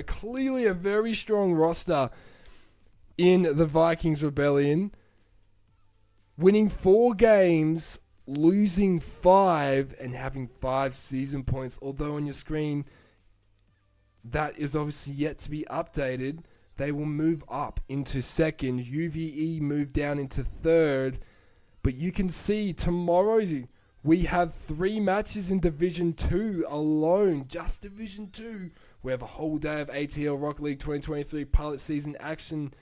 clearly a very strong roster in the Vikings Rebellion. Winning 4 games, losing 5, and having 5 season points. Although on your screen, that is obviously yet to be updated. They will move up into second. UVE move down into third. But you can see tomorrow we have 3 matches in Division 2 alone. Just Division 2. We have a whole day of ATL Rocket League 2023 pilot season action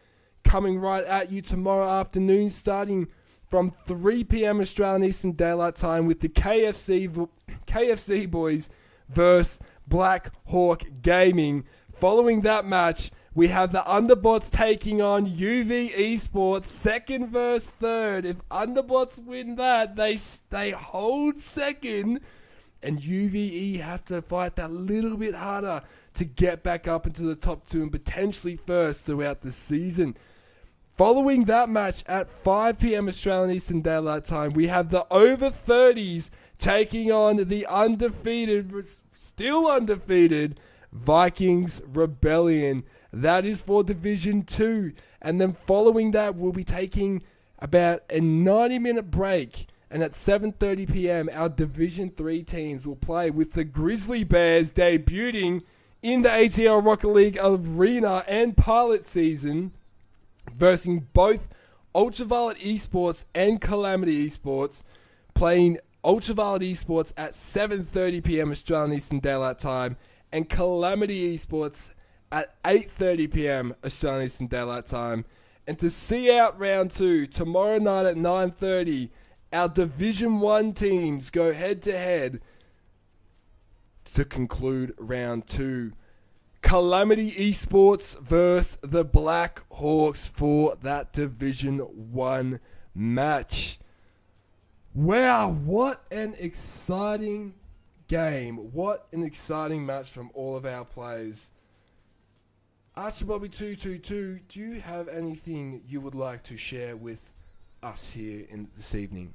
coming right at you tomorrow afternoon, starting from 3 p.m. Australian Eastern Daylight Time with the KFC boys versus Black Hawk Gaming. Following that match, we have the UnderBots taking on UV Esports, second versus third. If UnderBots win that, they hold second, and UVE have to fight that little bit harder to get back up into the top 2 and potentially first throughout the season. Following that match at 5 p.m. Australian Eastern Daylight Time, we have the over 30s taking on the still undefeated Vikings Rebellion. That is for Division 2. And then following that, we'll be taking about a 90-minute break. And at 7:30 p.m., our Division 3 teams will play with the Grizzly Bears debuting in the ATL Rocket League Arena and Pilot Season, versus both Ultraviolet Esports and Calamity Esports, playing Ultraviolet Esports at 7:30 p.m. Australian Eastern Daylight Time, and Calamity Esports at 8:30 p.m. Australian Eastern Daylight Time. And to see out round 2, tomorrow night at 9:30, our Division 1 teams go head-to-head to conclude round 2. Calamity Esports versus the Black Hawks for that Division 1 match. Wow, what an exciting game. What an exciting match from all of our players. ArchieBobby222, do you have anything you would like to share with us here this evening?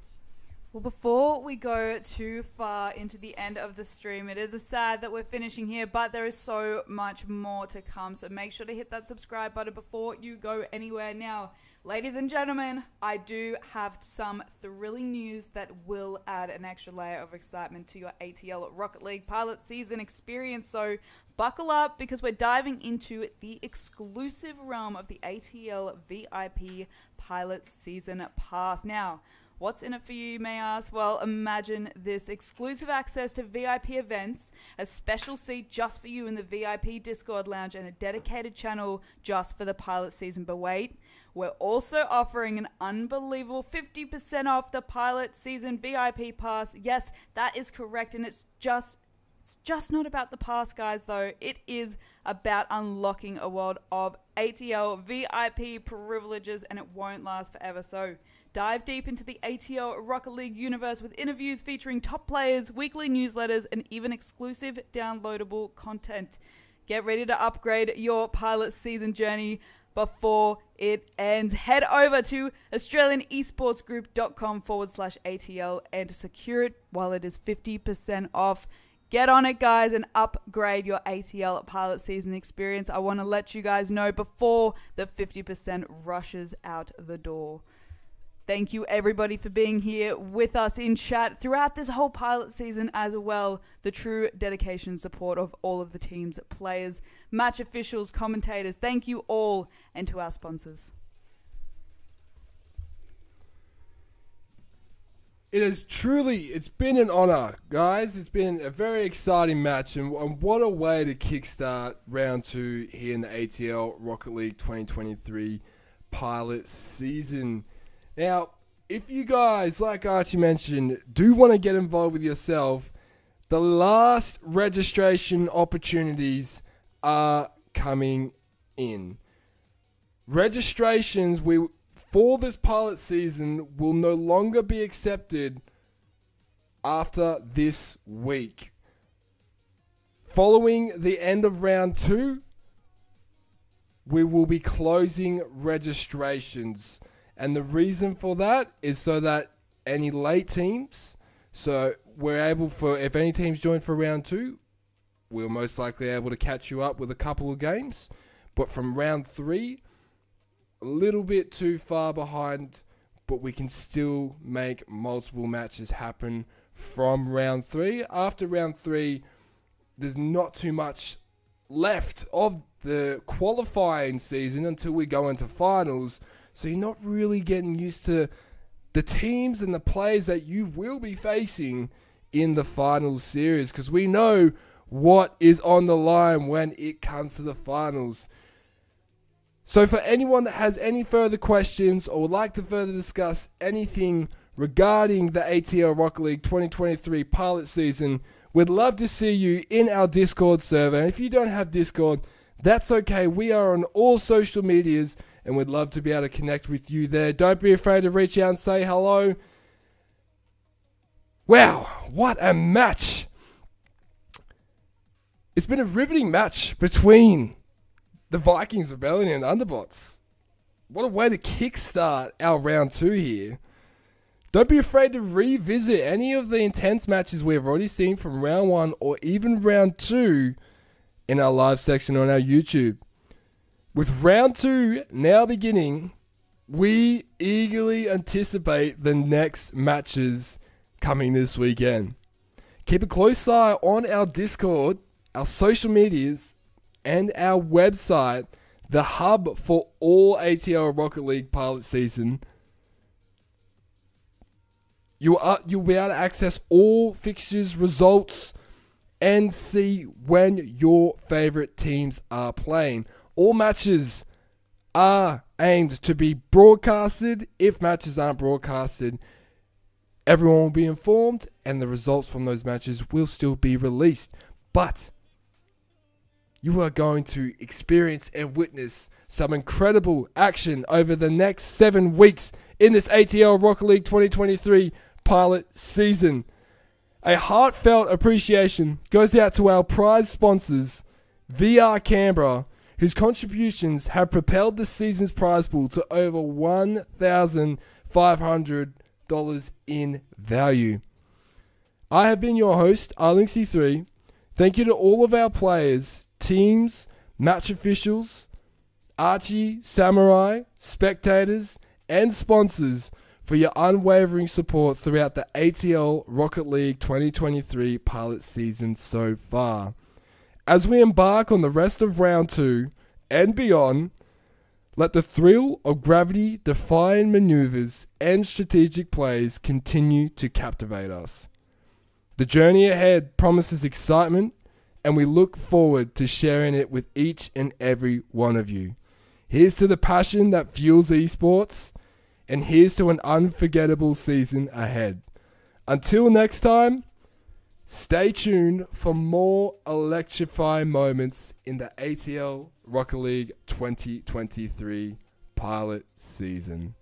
Well, before we go too far into the end of the stream, it is sad that we're finishing here, but there is so much more to come. So make sure to hit that subscribe button before you go anywhere. Now, ladies and gentlemen, I do have some thrilling news that will add an extra layer of excitement to your ATL Rocket League pilot season experience. So buckle up, because we're diving into the exclusive realm of the ATL VIP pilot season pass. Now, what's in it for you, you may ask? Well, imagine this: exclusive access to VIP events, a special seat just for you in the VIP Discord lounge, and a dedicated channel just for the pilot season. But wait, we're also offering an unbelievable 50% off the pilot season VIP pass. Yes, that is correct, and it's just not about the pass, guys, though. It is about unlocking a world of ATL VIP privileges, and it won't last forever. So dive deep into the ATL Rocket League universe with interviews featuring top players, weekly newsletters, and even exclusive downloadable content. Get ready to upgrade your pilot season journey before it ends. Head over to australianesportsgroup.com/ATL and secure it while it is 50% off. Get on it, guys, and upgrade your ATL pilot season experience. I want to let you guys know before the 50% rushes out the door. Thank you, everybody, for being here with us in chat throughout this whole pilot season as well. The true dedication and support of all of the teams, players, match officials, commentators. Thank you all, and to our sponsors. It's been an honor, guys. It's been a very exciting match, and what a way to kickstart round 2 here in the ATL Rocket League 2023 pilot season. Now, if you guys, like Archie mentioned, do want to get involved with yourself, the last registration opportunities are coming in. Registrations for this pilot season will no longer be accepted after this week. Following the end of round 2, we will be closing registrations. And the reason for that is so that any late teams, so we're able for, if any teams join for round 2, we're most likely able to catch you up with a couple of games. But from round 3, a little bit too far behind, but we can still make multiple matches happen from round 3. After round 3, there's not too much left of the qualifying season until we go into finals. So you're not really getting used to the teams and the players that you will be facing in the finals series, because we know what is on the line when it comes to the finals. So for anyone that has any further questions or would like to further discuss anything regarding the ATL Rocket League 2023 pilot season, we'd love to see you in our Discord server. And if you don't have Discord, that's okay. We are on all social medias and we'd love to be able to connect with you there. Don't be afraid to reach out and say hello. Wow, what a match. It's been a riveting match between the Vikings Rebellion and UnderBots. What a way to kickstart our round 2 here. Don't be afraid to revisit any of the intense matches we've already seen from round 1 or even round 2 in our live section on our YouTube. With round 2 now beginning, we eagerly anticipate the next matches coming this weekend. Keep a close eye on our Discord, our social medias, and our website, the hub for all ATL Rocket League pilot season. You'll be able to access all fixtures, results, and see when your favorite teams are playing. All matches are aimed to be broadcasted. If matches aren't broadcasted, everyone will be informed and the results from those matches will still be released. But you are going to experience and witness some incredible action over the next 7 weeks in this ATL Rocket League 2023 pilot season. A heartfelt appreciation goes out to our prize sponsors, VR Canberra, whose contributions have propelled this season's prize pool to over $1,500 in value. I have been your host, Arlingc3. Thank you to all of our players, teams, match officials, Archie, Samurai, spectators, and sponsors for your unwavering support throughout the ATL Rocket League 2023 pilot season so far. As we embark on the rest of round 2 and beyond, let the thrill of gravity-defying maneuvers and strategic plays continue to captivate us. The journey ahead promises excitement, and we look forward to sharing it with each and every one of you. Here's to the passion that fuels esports, and here's to an unforgettable season ahead. Until next time, stay tuned for more electrifying moments in the ATL Rocket League 2023 pilot season.